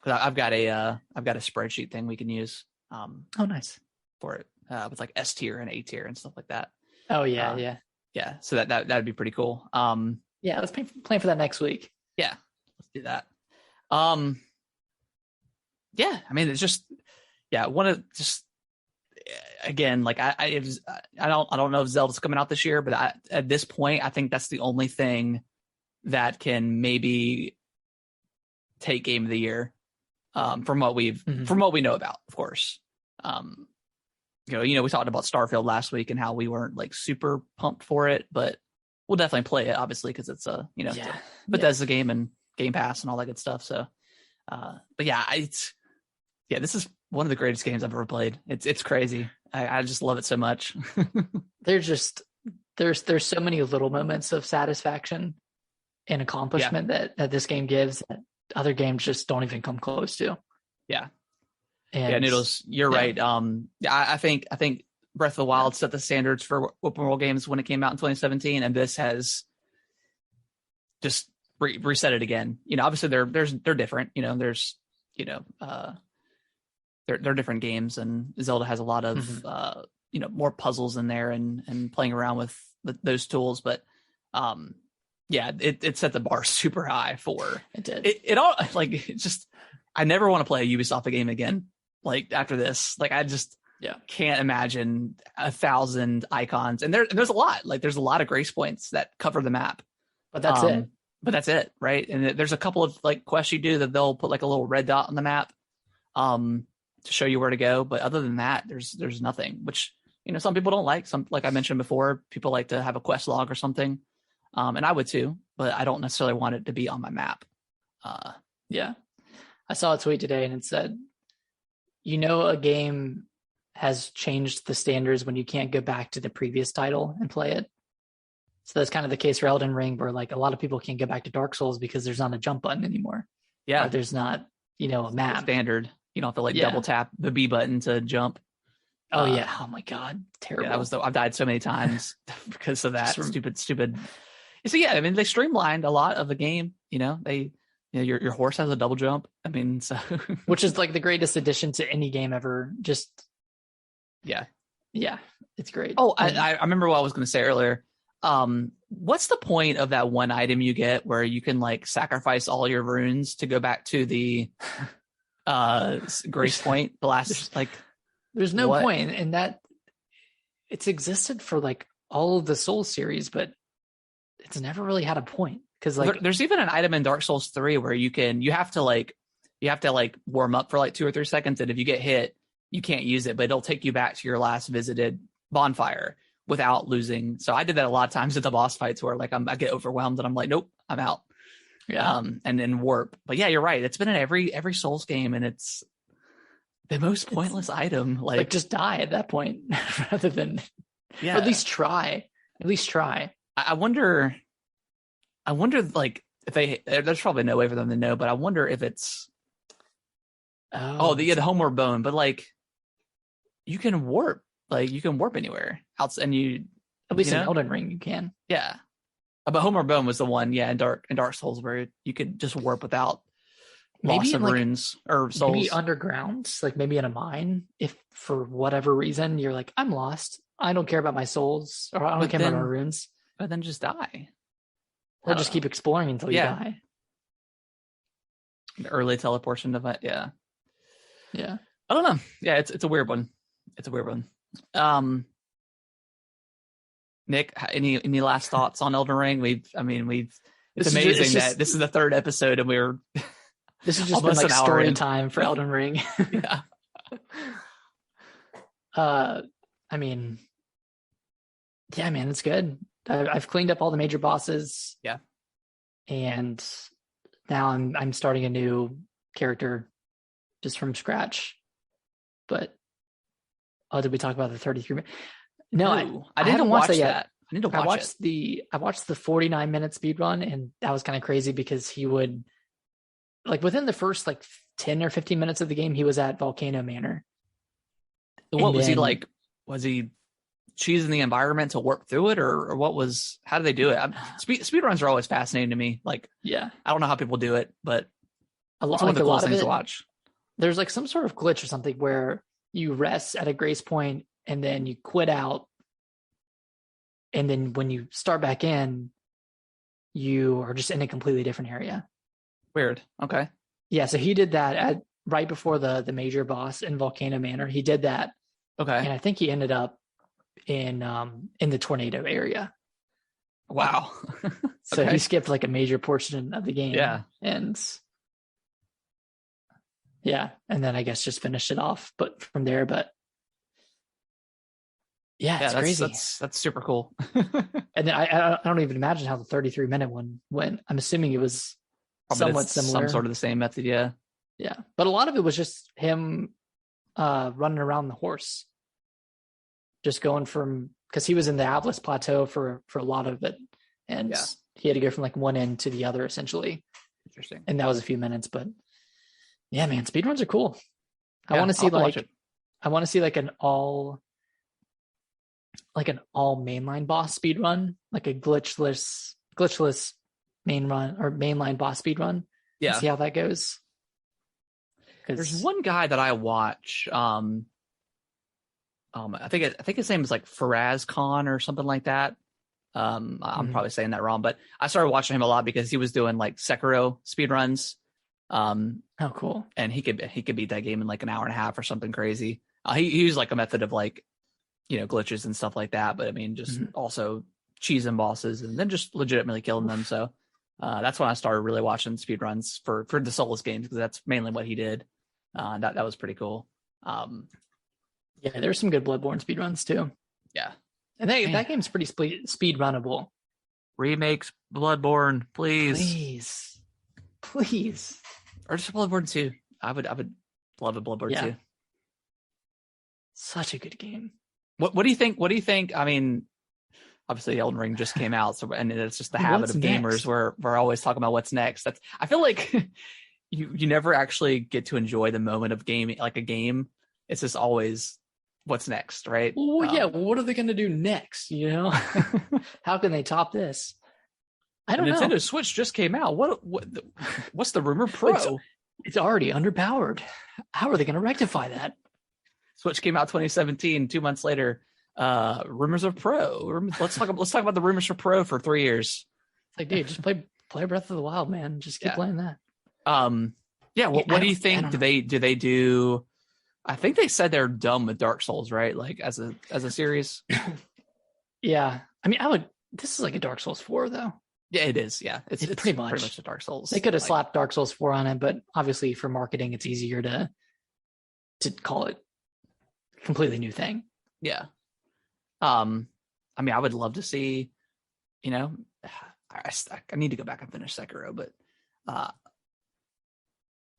I've got a spreadsheet thing we can use. Oh, nice. For it with like S tier and A tier and stuff like that. Oh yeah. So that'd be pretty cool. Yeah, let's plan for that next week. Yeah, let's do that. Yeah, I mean, it's just one of just again, like I don't know if Zelda's coming out this year, but at this point, I think that's the only thing that can maybe take Game of the Year, from what we know about, of course. We talked about Starfield last week and how we weren't like super pumped for it, but we'll definitely play it, obviously, because it's a Bethesda game and Game Pass and all that good stuff. So, but yeah, this is one of the greatest games I've ever played. It's crazy. I just love it so much. There's so many little moments of satisfaction and accomplishment that this game gives that other games just don't even come close to. Yeah. And, Noodles, you're right. I think Breath of the Wild set the standards for open world games when it came out in 2017, and this has just reset it again. Obviously they're different. They're different games, and Zelda has a lot of more puzzles in there and playing around with those tools. But it set the bar super high for it. Did it all, like, it's just, I never want to play a Ubisoft game again. Like after this, like I just can't imagine 1,000 icons, and there's a lot. Like there's a lot of grace points that cover the map, but that's it. But that's it, right? And there's a couple of like quests you do that they'll put like a little red dot on the map, to show you where to go. But other than that, there's nothing. Which some people don't like. Some, like I mentioned before, people like to have a quest log or something, and I would too. But I don't necessarily want it to be on my map. Yeah, I saw a tweet today, and it said, a game has changed the standards when you can't go back to the previous title and play it. So that's kind of the case for Elden Ring, where like a lot of people can't go back to Dark Souls because there's not a jump button anymore. Yeah. Or there's not, a map. Standard. You don't have to double tap the B button to jump. Oh yeah. Oh my god. Terrible. Yeah, I've died so many times because of that stupid. So yeah, I mean they streamlined a lot of the game. Your horse has a double jump. I mean, so which is like the greatest addition to any game ever. Just yeah, it's great. Oh, I remember what I was going to say earlier. What's the point of that one item you get where you can like sacrifice all your runes to go back to the grace point? The last there's no point in that. It's existed for like all of the Souls series, but it's never really had a point because like there's even an item in Dark Souls 3 where you have to warm up for like 2 or 3 seconds, and if you get hit, you can't use it, but it'll take you back to your last visited bonfire without losing. So I did that a lot of times at the boss fights where like I get overwhelmed and I'm like, nope, I'm out. Yeah. And then warp. But yeah, you're right. It's been in every Souls game, and it's the most pointless item. Like just die at that point rather than at least try. I wonder like if there's probably no way for them to know, but I wonder if it's the homeward bone, but like you can warp anywhere else, and at least in Elden Ring you can. Yeah. But homeward bone was the one, in Dark Souls where you could just warp without loss of runes or souls. Maybe underground, like maybe in a mine, if for whatever reason you're like, I'm lost, I don't care about my souls, or I don't care about my runes. But then just die. Or just keep exploring until you die. The early teleportation of it, yeah. I don't know. Yeah, it's a weird one. Nick, any last thoughts on Elden Ring? It's amazing that this is the 3rd episode and this has just been like story time for Elden Ring. Yeah. Man, it's good. I've cleaned up all the major bosses. Yeah. And now I'm starting a new character just from scratch. But did we talk about the 33 minutes? No, I didn't watch that yet. I need to watch it. I watched the 49-minute speed run, and that was kind of crazy because he would like within the first like 10 or 15 minutes of the game, he was at Volcano Manor. What was he like? Was he choosing the environment to work through it, or how do they do it? Speed runs are always fascinating to me. Like, yeah, I don't know how people do it, but it's one of the coolest things to watch. There's like some sort of glitch or something where you rest at a grace point and then you quit out. And then when you start back in, you are just in a completely different area. Weird. Okay. Yeah. So he did that right before the major boss in Volcano Manor. He did that. Okay. And I think he ended up in the tornado area. Wow. So he skipped like a major portion of the game. Yeah. And then I guess just finished it off, but from there, it's crazy. That's super cool. And then I don't even imagine how the 33-minute one went. I'm assuming it was somewhat similar. Some sort of the same method, yeah. Yeah. But a lot of it was just him running around the horse. Just going because he was in the Atlas Plateau for a lot of it. And he had to go from like one end to the other, essentially. Interesting. And that was a few minutes, but yeah, man, speedruns are cool. I want to see like an all mainline boss speed run, like a glitchless main run or mainline boss speed run. Yeah. See how that goes. There's one guy that I watch. I think his name is like Faraz Khan or something like that. I'm probably saying that wrong, but I started watching him a lot because he was doing like Sekiro speed runs. Oh, cool. And he could beat that game in like an hour and a half or something crazy. He used like a method of like, glitches and stuff like that. But I mean, just also cheesing bosses and then just legitimately killing them. So that's when I started really watching speed runs for the Souls games, because that's mainly what he did. That was pretty cool. Yeah, there's some good Bloodborne speed runs too. Yeah. And that game's pretty speed runnable. Remakes Bloodborne, please. Or just Bloodborne 2. I would love a Bloodborne 2. Such a good game. What do you think? I mean, obviously Elden Ring just came out, and it's just the habit of gamers where we're always talking about what's next. I feel like you never actually get to enjoy the moment of gaming, like a game. It's just always what's next, right? Well, yeah. What are they going to do next? You know, how can they top this? I don't know. Nintendo Switch just came out. What's the rumor? Pro. It's already underpowered. How are they going to rectify that? Switch came out 2017. 2 months later, rumors of Pro. Let's talk about the rumors for Pro for 3 years. It's like, dude, just play Breath of the Wild, man. Just keep playing that. Yeah. What do you think? Do they do? I think they said they're done with Dark Souls, right? Like as a series. Yeah, I mean, this is like a Dark Souls 4, though. Yeah, it is. Yeah, it's pretty much a Dark Souls. They could have slapped Dark Souls 4 on it, but obviously for marketing, it's easier to call it a completely new thing. Yeah. I mean, I would love to see. You know, I need to go back and finish Sekiro, but I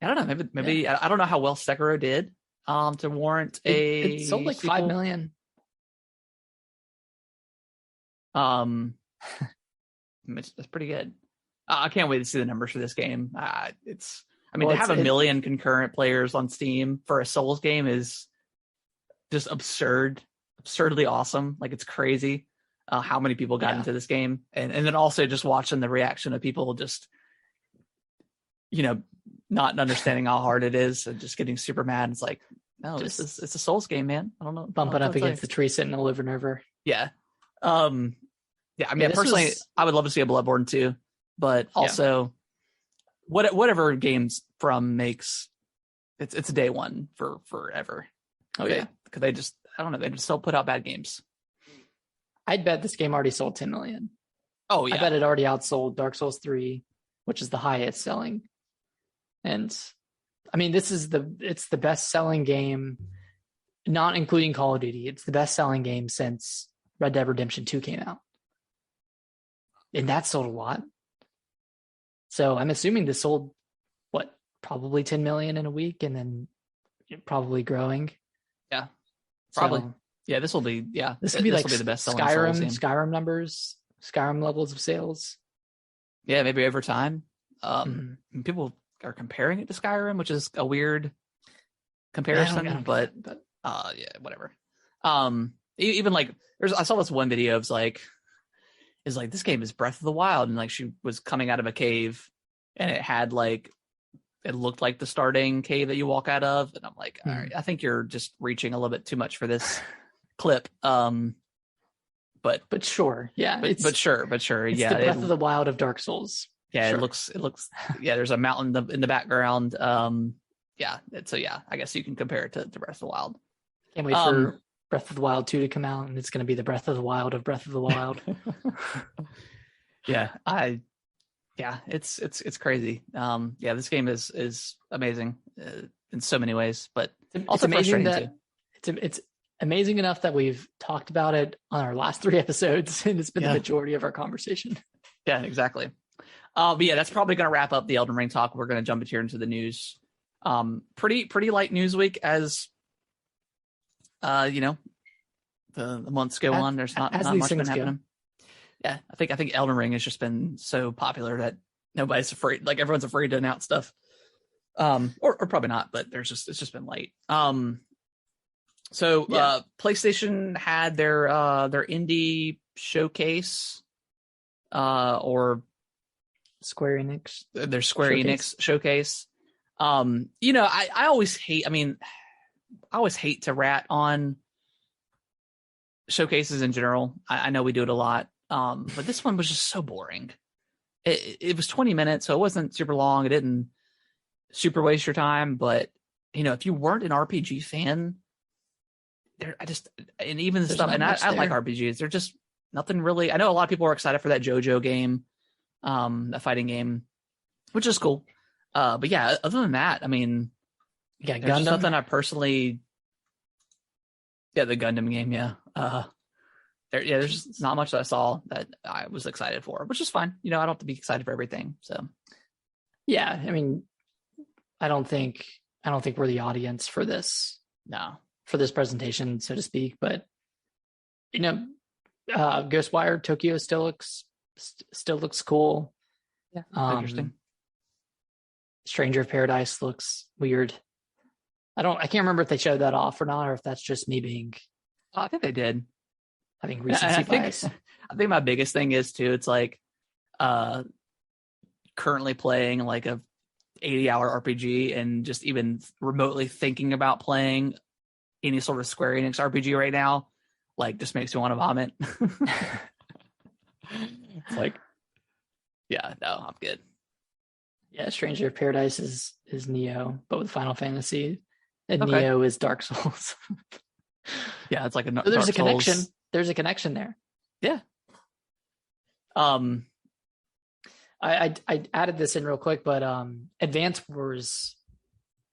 don't know. Maybe I don't know how well Sekiro did. To warrant it sold like sequel. 5 million. That's pretty good. I can't wait to see the numbers for this game. To have 1 million concurrent players on Steam for a Souls game is just absurdly awesome. Like, it's crazy how many people got into this game, and then also just watching the reaction of people just, not understanding how hard it is and just getting super mad. It's like, no, it's a Souls game, man. I don't know. Bumping up against the tree sitting over and over. Yeah. Yeah, I mean, personally, I would love to see a Bloodborne too, but also whatever games From makes, it's a day one for forever. Oh yeah, because they just still put out bad games. I'd bet this game already sold 10 million. Oh yeah, I bet it already outsold Dark Souls 3, which is the highest selling. And I mean, it's the best selling game, not including Call of Duty. It's the best selling game since Red Dead Redemption 2 came out. And that sold a lot. So I'm assuming this sold, probably 10 million in a week, and then probably growing. Yeah, probably. So, this will be This will be the best selling Skyrim numbers, Skyrim levels of sales. Yeah, maybe over time. People are comparing it to Skyrim, which is a weird comparison, but whatever. Even like I saw this one video of this game is Breath of the Wild, and like she was coming out of a cave, and it looked like the starting cave that you walk out of, and I'm like, all right, I think you're just reaching a little bit too much for this clip. But sure, yeah, but sure, it's the Breath of the Wild of Dark Souls. Yeah, sure. It looks. Yeah, there's a mountain in the background. I guess you can compare it to Breath of the Wild. Can't wait for Breath of the Wild 2 to come out, and it's going to be the Breath of the Wild of Breath of the Wild. It's crazy. This game is amazing in so many ways, but also amazing that it's amazing enough that we've talked about it on our last 3 episodes, and it's been the majority of our conversation. Yeah, exactly. But that's probably going to wrap up the Elden Ring talk. We're going to jump into the news. Pretty light news week as the months go on. There's not much been happening. Yeah, I think Elden Ring has just been so popular that nobody's afraid. Like, everyone's afraid to announce stuff. Or probably not, but it's just been light. PlayStation had their indie showcase, or Square Enix. Their Square Enix showcase. I always hate. I always hate to rat on showcases in general. I know we do it a lot, but this one was just so boring. It was 20 minutes, so it wasn't super long. It didn't super waste your time, but if you weren't an RPG fan, I like RPGs. They're just nothing really. I know a lot of people are excited for that JoJo game, that fighting game, which is cool. But yeah, other than that, there's just nothing I personally. Yeah, the Gundam game. Yeah. There's just not much that I saw that I was excited for, which is fine. I don't have to be excited for everything. So. Yeah, I don't think we're the audience for this. No. For this presentation, so to speak, but Ghostwire Tokyo still looks cool. Yeah, interesting. Stranger of Paradise looks weird. I can't remember if they showed that off or not, or if that's just me being I think they did. having And recency bias. I think my biggest thing is too. It's like currently playing like a 80-hour RPG and just even remotely thinking about playing any sort of Square Enix RPG right now, like just makes me want to vomit. It's like, yeah, no, I'm good. Yeah, Stranger of Paradise is Neo, but with Final Fantasy, and Okay. Neo is Dark Souls. Yeah, it's like a So there's Dark a connection. Souls. There's a connection there. Yeah. I added this in real quick, but Advance Wars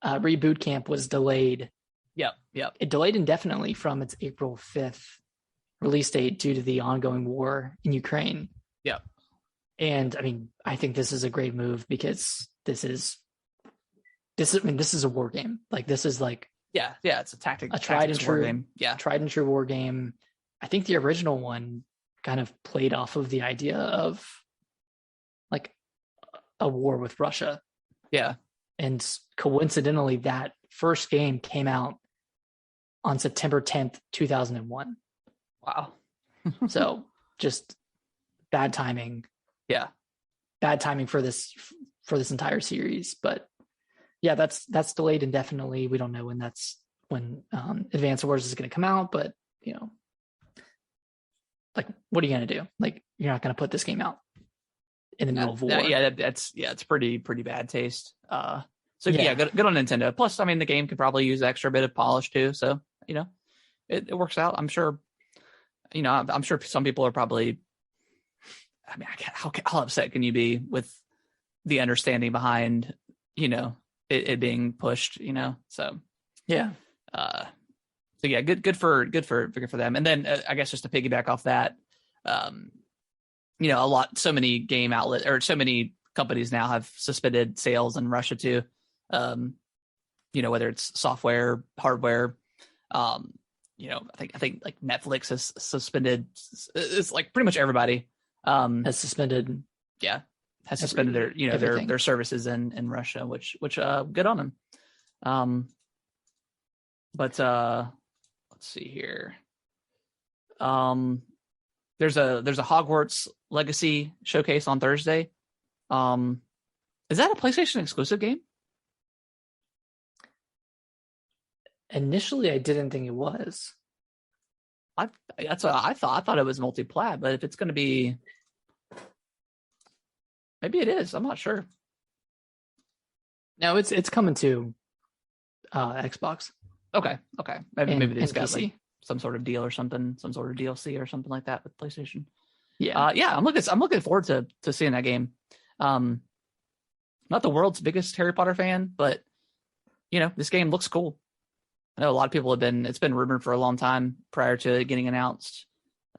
Reboot Camp was delayed. Yep. It delayed indefinitely from its April 5th release date due to the ongoing war in Ukraine. Yep. And I mean, I think this is a great move because this is a war game. Like this is like Yeah, it's a tried and true war game. Yeah. Tried and true war game. I think the original one kind of played off of the idea of like a war with Russia. Yeah. And coincidentally, that first game came out on September 10th, 2001. Wow. So just bad timing. Yeah. Bad timing for this entire series. But yeah, that's delayed indefinitely. We don't know when Advance Wars is going to come out, but you know, like, what are you going to do? Like, you're not going to put this game out in the middle of war. Yeah, it's pretty bad taste. So yeah, good on Nintendo. Plus, I mean, the game could probably use extra bit of polish too. So you know, it works out. I'm sure. You know, I'm sure some people are probably. I mean, how upset can you be with the understanding behind, you know, it being pushed, you know? So yeah. So yeah, good for them. And then I guess just to piggyback off that, you know, so many game outlets or so many companies now have suspended sales in Russia too. You know, whether it's software, hardware, you know, I think like Netflix has suspended. It's like pretty much everybody has suspended. Yeah, has suspended their services in Russia, which good on them. But let's see here. There's a Hogwarts Legacy showcase on Thursday. Is that a PlayStation exclusive game? Initially, I didn't think it was. That's what I thought. I thought it was multi-plat, but if it's going to be, maybe it is. I'm not sure. No, it's coming to Xbox. Okay. Maybe they just got PC. like some sort of deal or something, some sort of DLC or something like that with PlayStation. Yeah. Yeah. I'm looking forward to seeing that game. Not the world's biggest Harry Potter fan, but you know, this game looks cool. I know a lot of people it's been rumored for a long time prior to it getting announced.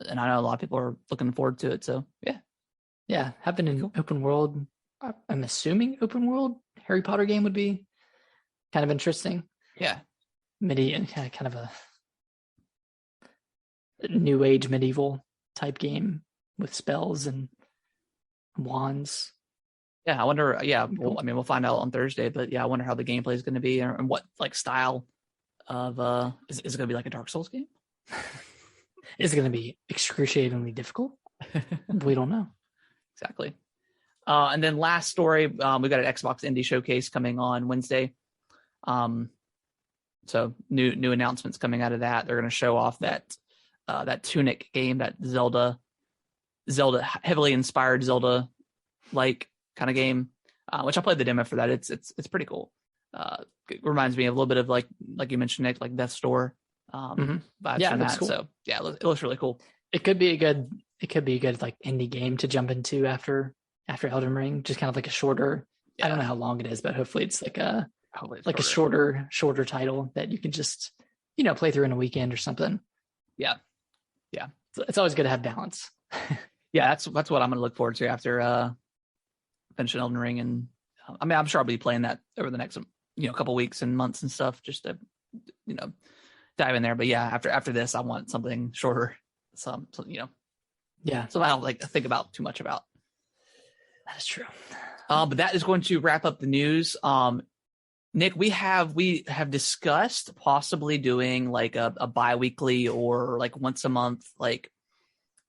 And I know a lot of people are looking forward to it. So yeah. Yeah. Having an open world, I'm assuming open world Harry Potter game would be kind of interesting. Yeah. Kind of a new age medieval type game with spells and wands. Yeah. I wonder, we'll find out on Thursday, but yeah, I wonder how the gameplay is going to be and what like style of is it going to be like a Dark Souls game? Is it going to be excruciatingly difficult? We don't know. Exactly. And then last story, we got an Xbox Indie Showcase coming on Wednesday. So new announcements coming out of that. They're going to show off that Tunic game, that Zelda heavily inspired Zelda like kind of game, which I played the demo for that. It's pretty cool. It reminds me of a little bit of like you mentioned, Nick, like Death's Door vibes from that. Cool. So yeah, it looks really cool. It could be a good like indie game to jump into after Elden Ring, just kind of like a shorter. Yeah. I don't know how long it is, but hopefully it's like a shorter title that you can just play through in a weekend or something. Yeah. So it's always good to have balance. Yeah, that's what I'm going to look forward to after finishing Elden Ring, and I mean I'm sure I'll be playing that over the next couple weeks and months and stuff just to dive in there. But yeah, after this, I want something shorter. So yeah, so I don't like think about too much about. That is true. But that is going to wrap up the news. Nick, we have discussed possibly doing like a bi-weekly or like once a month like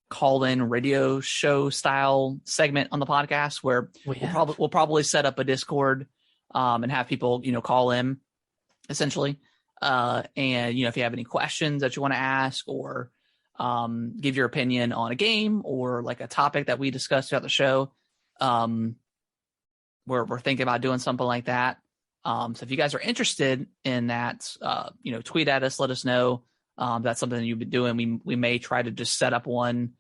call-in radio show style segment on the podcast where we'll probably set up a Discord and have people, call in essentially. And if you have any questions that you want to ask or give your opinion on a game or like a topic that we discussed throughout the show, we're thinking about doing something like that. So if you guys are interested in that, tweet at us, let us know. That's something that you've been doing. We may try to just set up one,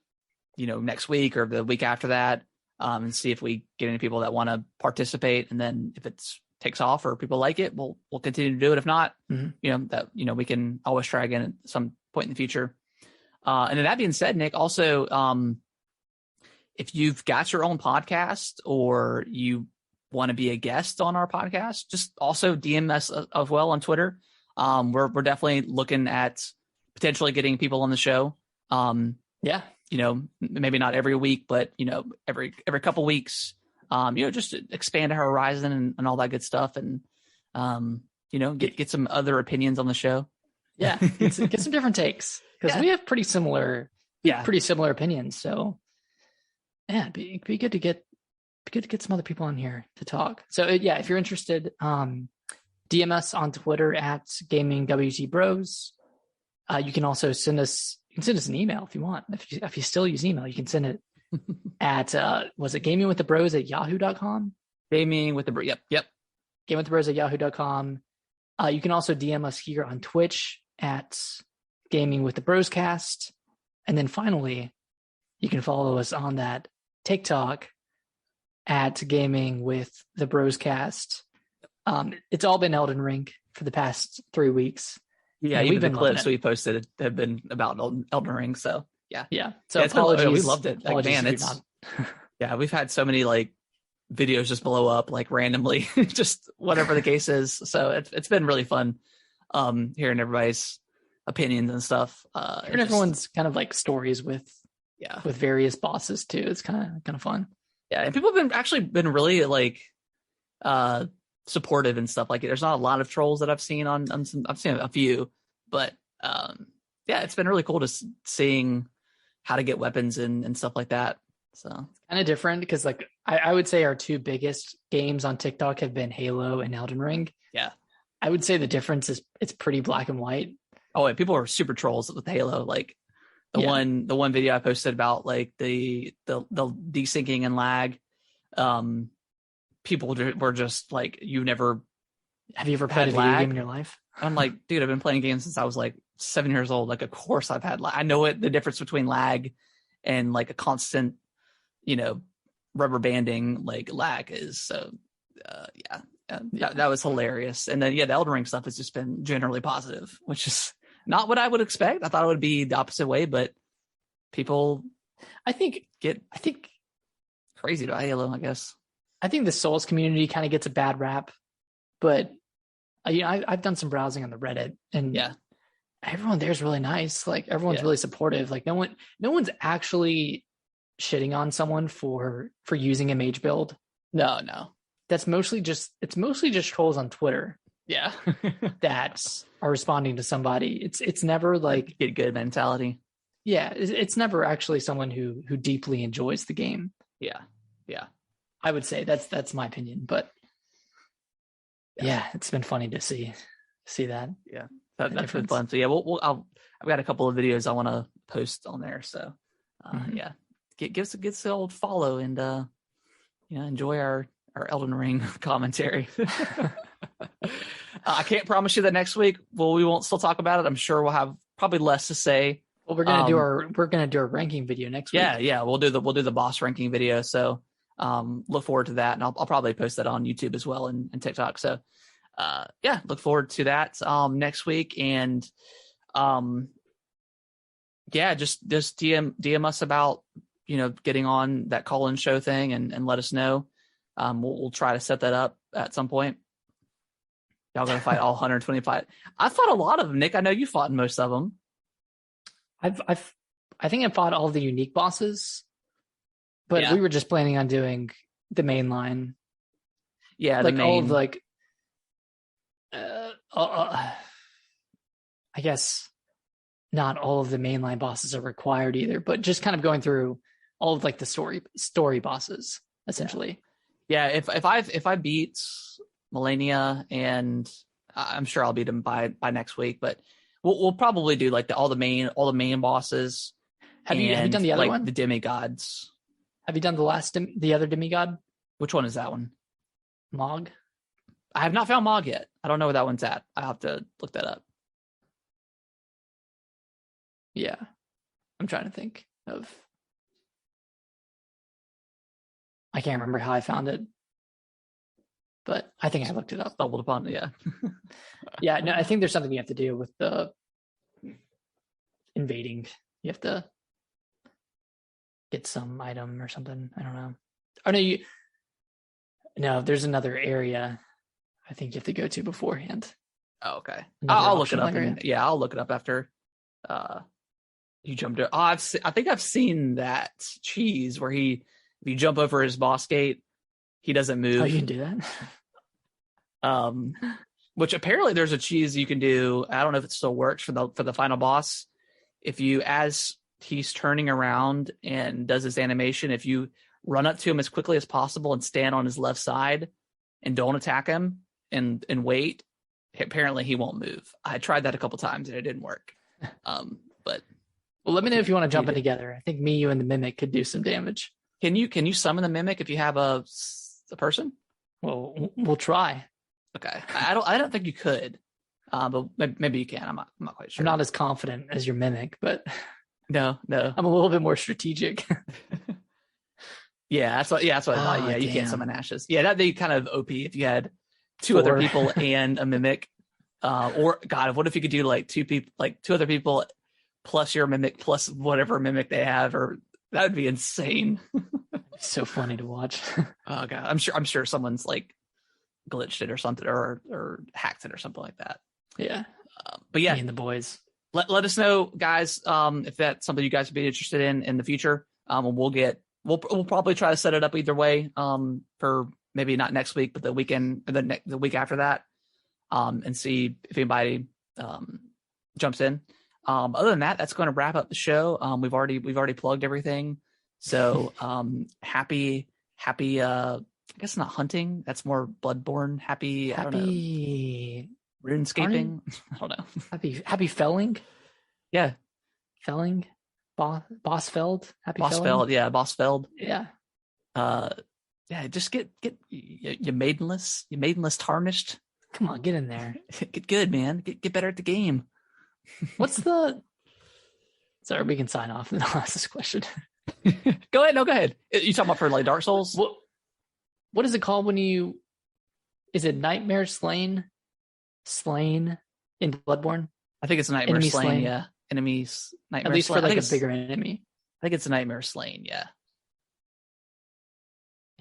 next week or the week after that, and see if we get any people that want to participate. And then if it takes off or people like it, we'll continue to do it. If not, we can always try again at some point in the future. And then that being said, Nick, also, if you've got your own podcast or you want to be a guest on our podcast, just also DM us as well on Twitter. We're definitely looking at potentially getting people on the show. Maybe not every week, but every couple weeks, just to expand our horizon and all that good stuff. And, get some other opinions on the show. Yeah. Get some different takes because we have pretty similar opinions. So yeah, it'd be good to get some other people on here to talk. So if you're interested, DM us on Twitter at GamingWTBros. You can also send us an email if you want. If you still use email, you can send it at was it gamingwiththebros@yahoo.com? Yep. Gamingwiththebros@yahoo.com. You can also DM us here on Twitch at gamingwiththebroscast. And then finally, you can follow us on that TikTok at Gaming with the Broscast. It's all been Elden Ring for the past 3 weeks. Yeah, even the clips we posted have been about Elden Ring. So yeah. So apologies. We loved it. Like, man, we've had so many like videos just blow up like randomly, just whatever the case is. So it's been really fun hearing everybody's opinions and stuff. Hearing everyone's kind of like stories with various bosses too. It's kind of fun. Yeah, and people have been really like supportive and stuff. Like there's not a lot of trolls that I've seen on some. I've seen a few, but it's been really cool to seeing how to get weapons and stuff like that. So it's kind of different because like I would say our two biggest games on TikTok have been Halo and Elden Ring. Yeah, I would say the difference is it's pretty black and white. Oh, and people are super trolls with Halo. Like the one video I posted about like the desyncing and lag. People were just like, have you ever played a video game in your life? I'm like, dude, I've been playing games since I was like 7 years old. Like, of course I've had lag. I know the difference between lag and like a constant, rubber banding like lag is. So, that was hilarious. And then, the Elden Ring stuff has just been generally positive, which is not what I would expect. I thought it would be the opposite way, but people, I think crazy about Halo, I guess. I think the Souls community kind of gets a bad rap, but I've done some browsing on the Reddit, and everyone there's really nice. Like everyone's really supportive. Like no one's actually shitting on someone for using a mage build. No, that's mostly just trolls on Twitter. Yeah, that are responding to somebody. It's never like get good mentality. Yeah, it's never actually someone who deeply enjoys the game. Yeah. I would say that's my opinion, but it's been funny to see that. Yeah, that's been fun. So I've got a couple of videos I want to post on there. So give us a old follow and enjoy our Elden Ring commentary. I can't promise you that next week we won't still talk about it. I'm sure we'll have probably less to say. Well, we're gonna do our ranking video next week. Yeah, we'll do the boss ranking video. So look forward to that, and I'll probably post that on YouTube as well and TikTok. So look forward to that next week, and just DM us about getting on that call-in show thing and let us know. We'll try to set that up at some point. Y'all gonna fight all 125? I fought a lot of them, Nick. I know you fought in most of them. I think I fought all the unique bosses, but we were just planning on doing the main line. Yeah, like all of I guess not all of the mainline bosses are required either, but just kind of going through all of like the story bosses essentially. Yeah, if I beat Melania, and I'm sure I'll beat him by next week, but we'll probably do like all the main bosses. Have you done the other like one? the demigods? Have you done the other demigod? Which one is that one? Mog? I have not found Mog yet. I don't know where that one's at. I have to look that up. Yeah. I'm trying to think of. I can't remember how I found it, but I think I looked it up. Stumbled upon it, yeah. Yeah, no, I think there's something you have to do with the invading. You have to get some item or something. I don't know. Oh no, there's another area I think you have to go to beforehand. Oh, okay. Another I'll look it up. area. Yeah, I'll look it up after you jumped. I think I've seen that cheese where if you jump over his boss gate, he doesn't move. Oh, you can do that. Which apparently there's a cheese you can do. I don't know if it still works for the final boss. If you, as he's turning around and does his animation, if you run up to him as quickly as possible and stand on his left side and don't attack him and wait, apparently he won't move. I tried that a couple times and it didn't work. But well, let me know if you want to jump in together. I think me, you, and the mimic could do some damage. Can you summon the mimic if you have a person? Well, we'll try. Okay, I don't think you could, but maybe you can. I'm not quite sure. I'm not as confident as your mimic, but no, I'm a little bit more strategic. Yeah, that's what I thought. Yeah, you can't summon ashes. Yeah, that'd be kind of OP if you had two other people and a mimic. Or God, what if you could do like two other people plus your mimic plus whatever mimic they have, or that would be insane. So funny to watch. Oh God, I'm sure someone's like glitched it or something, or hacked it or something like that. Yeah, but yeah, me and the boys. Let us know, guys, if that's something you guys would be interested in the future. We'll probably try to set it up either way. For maybe not next week, but the weekend, or the week after that, and see if anybody jumps in. Other than that, that's going to wrap up the show. We've already plugged everything. So happy. I guess not hunting. That's more Bloodborne. Happy. I don't know. RuneScaping. I don't know. Happy felling. Yeah. Felling. Bossfeld. Happy Bossfeld. felling? Yeah. Bossfeld. Yeah. Yeah. Just get you maidenless tarnished. Come on, get in there. Get good, man. Get better at the game. What's the? Sorry, we can sign off and I'll ask this question. Go ahead. No, go ahead. You talking about for like Dark Souls? What is it called when you? Is it Nightmare Slain? Slain in Bloodborne? I think it's a Nightmare Slain. Yeah, enemies. Nightmare At least Slain. for like a bigger enemy. I think it's a Nightmare Slain. Yeah.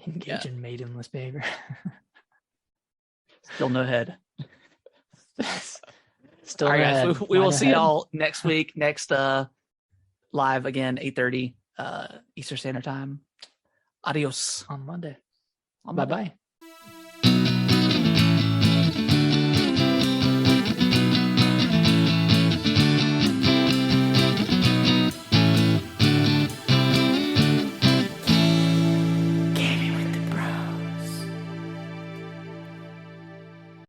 Engage in maidenless behavior. Still no head. Still all right, no guys. head. We will see y'all next week. Next live again, 8:30 Eastern Standard Time. Adios on Monday. Bye bye.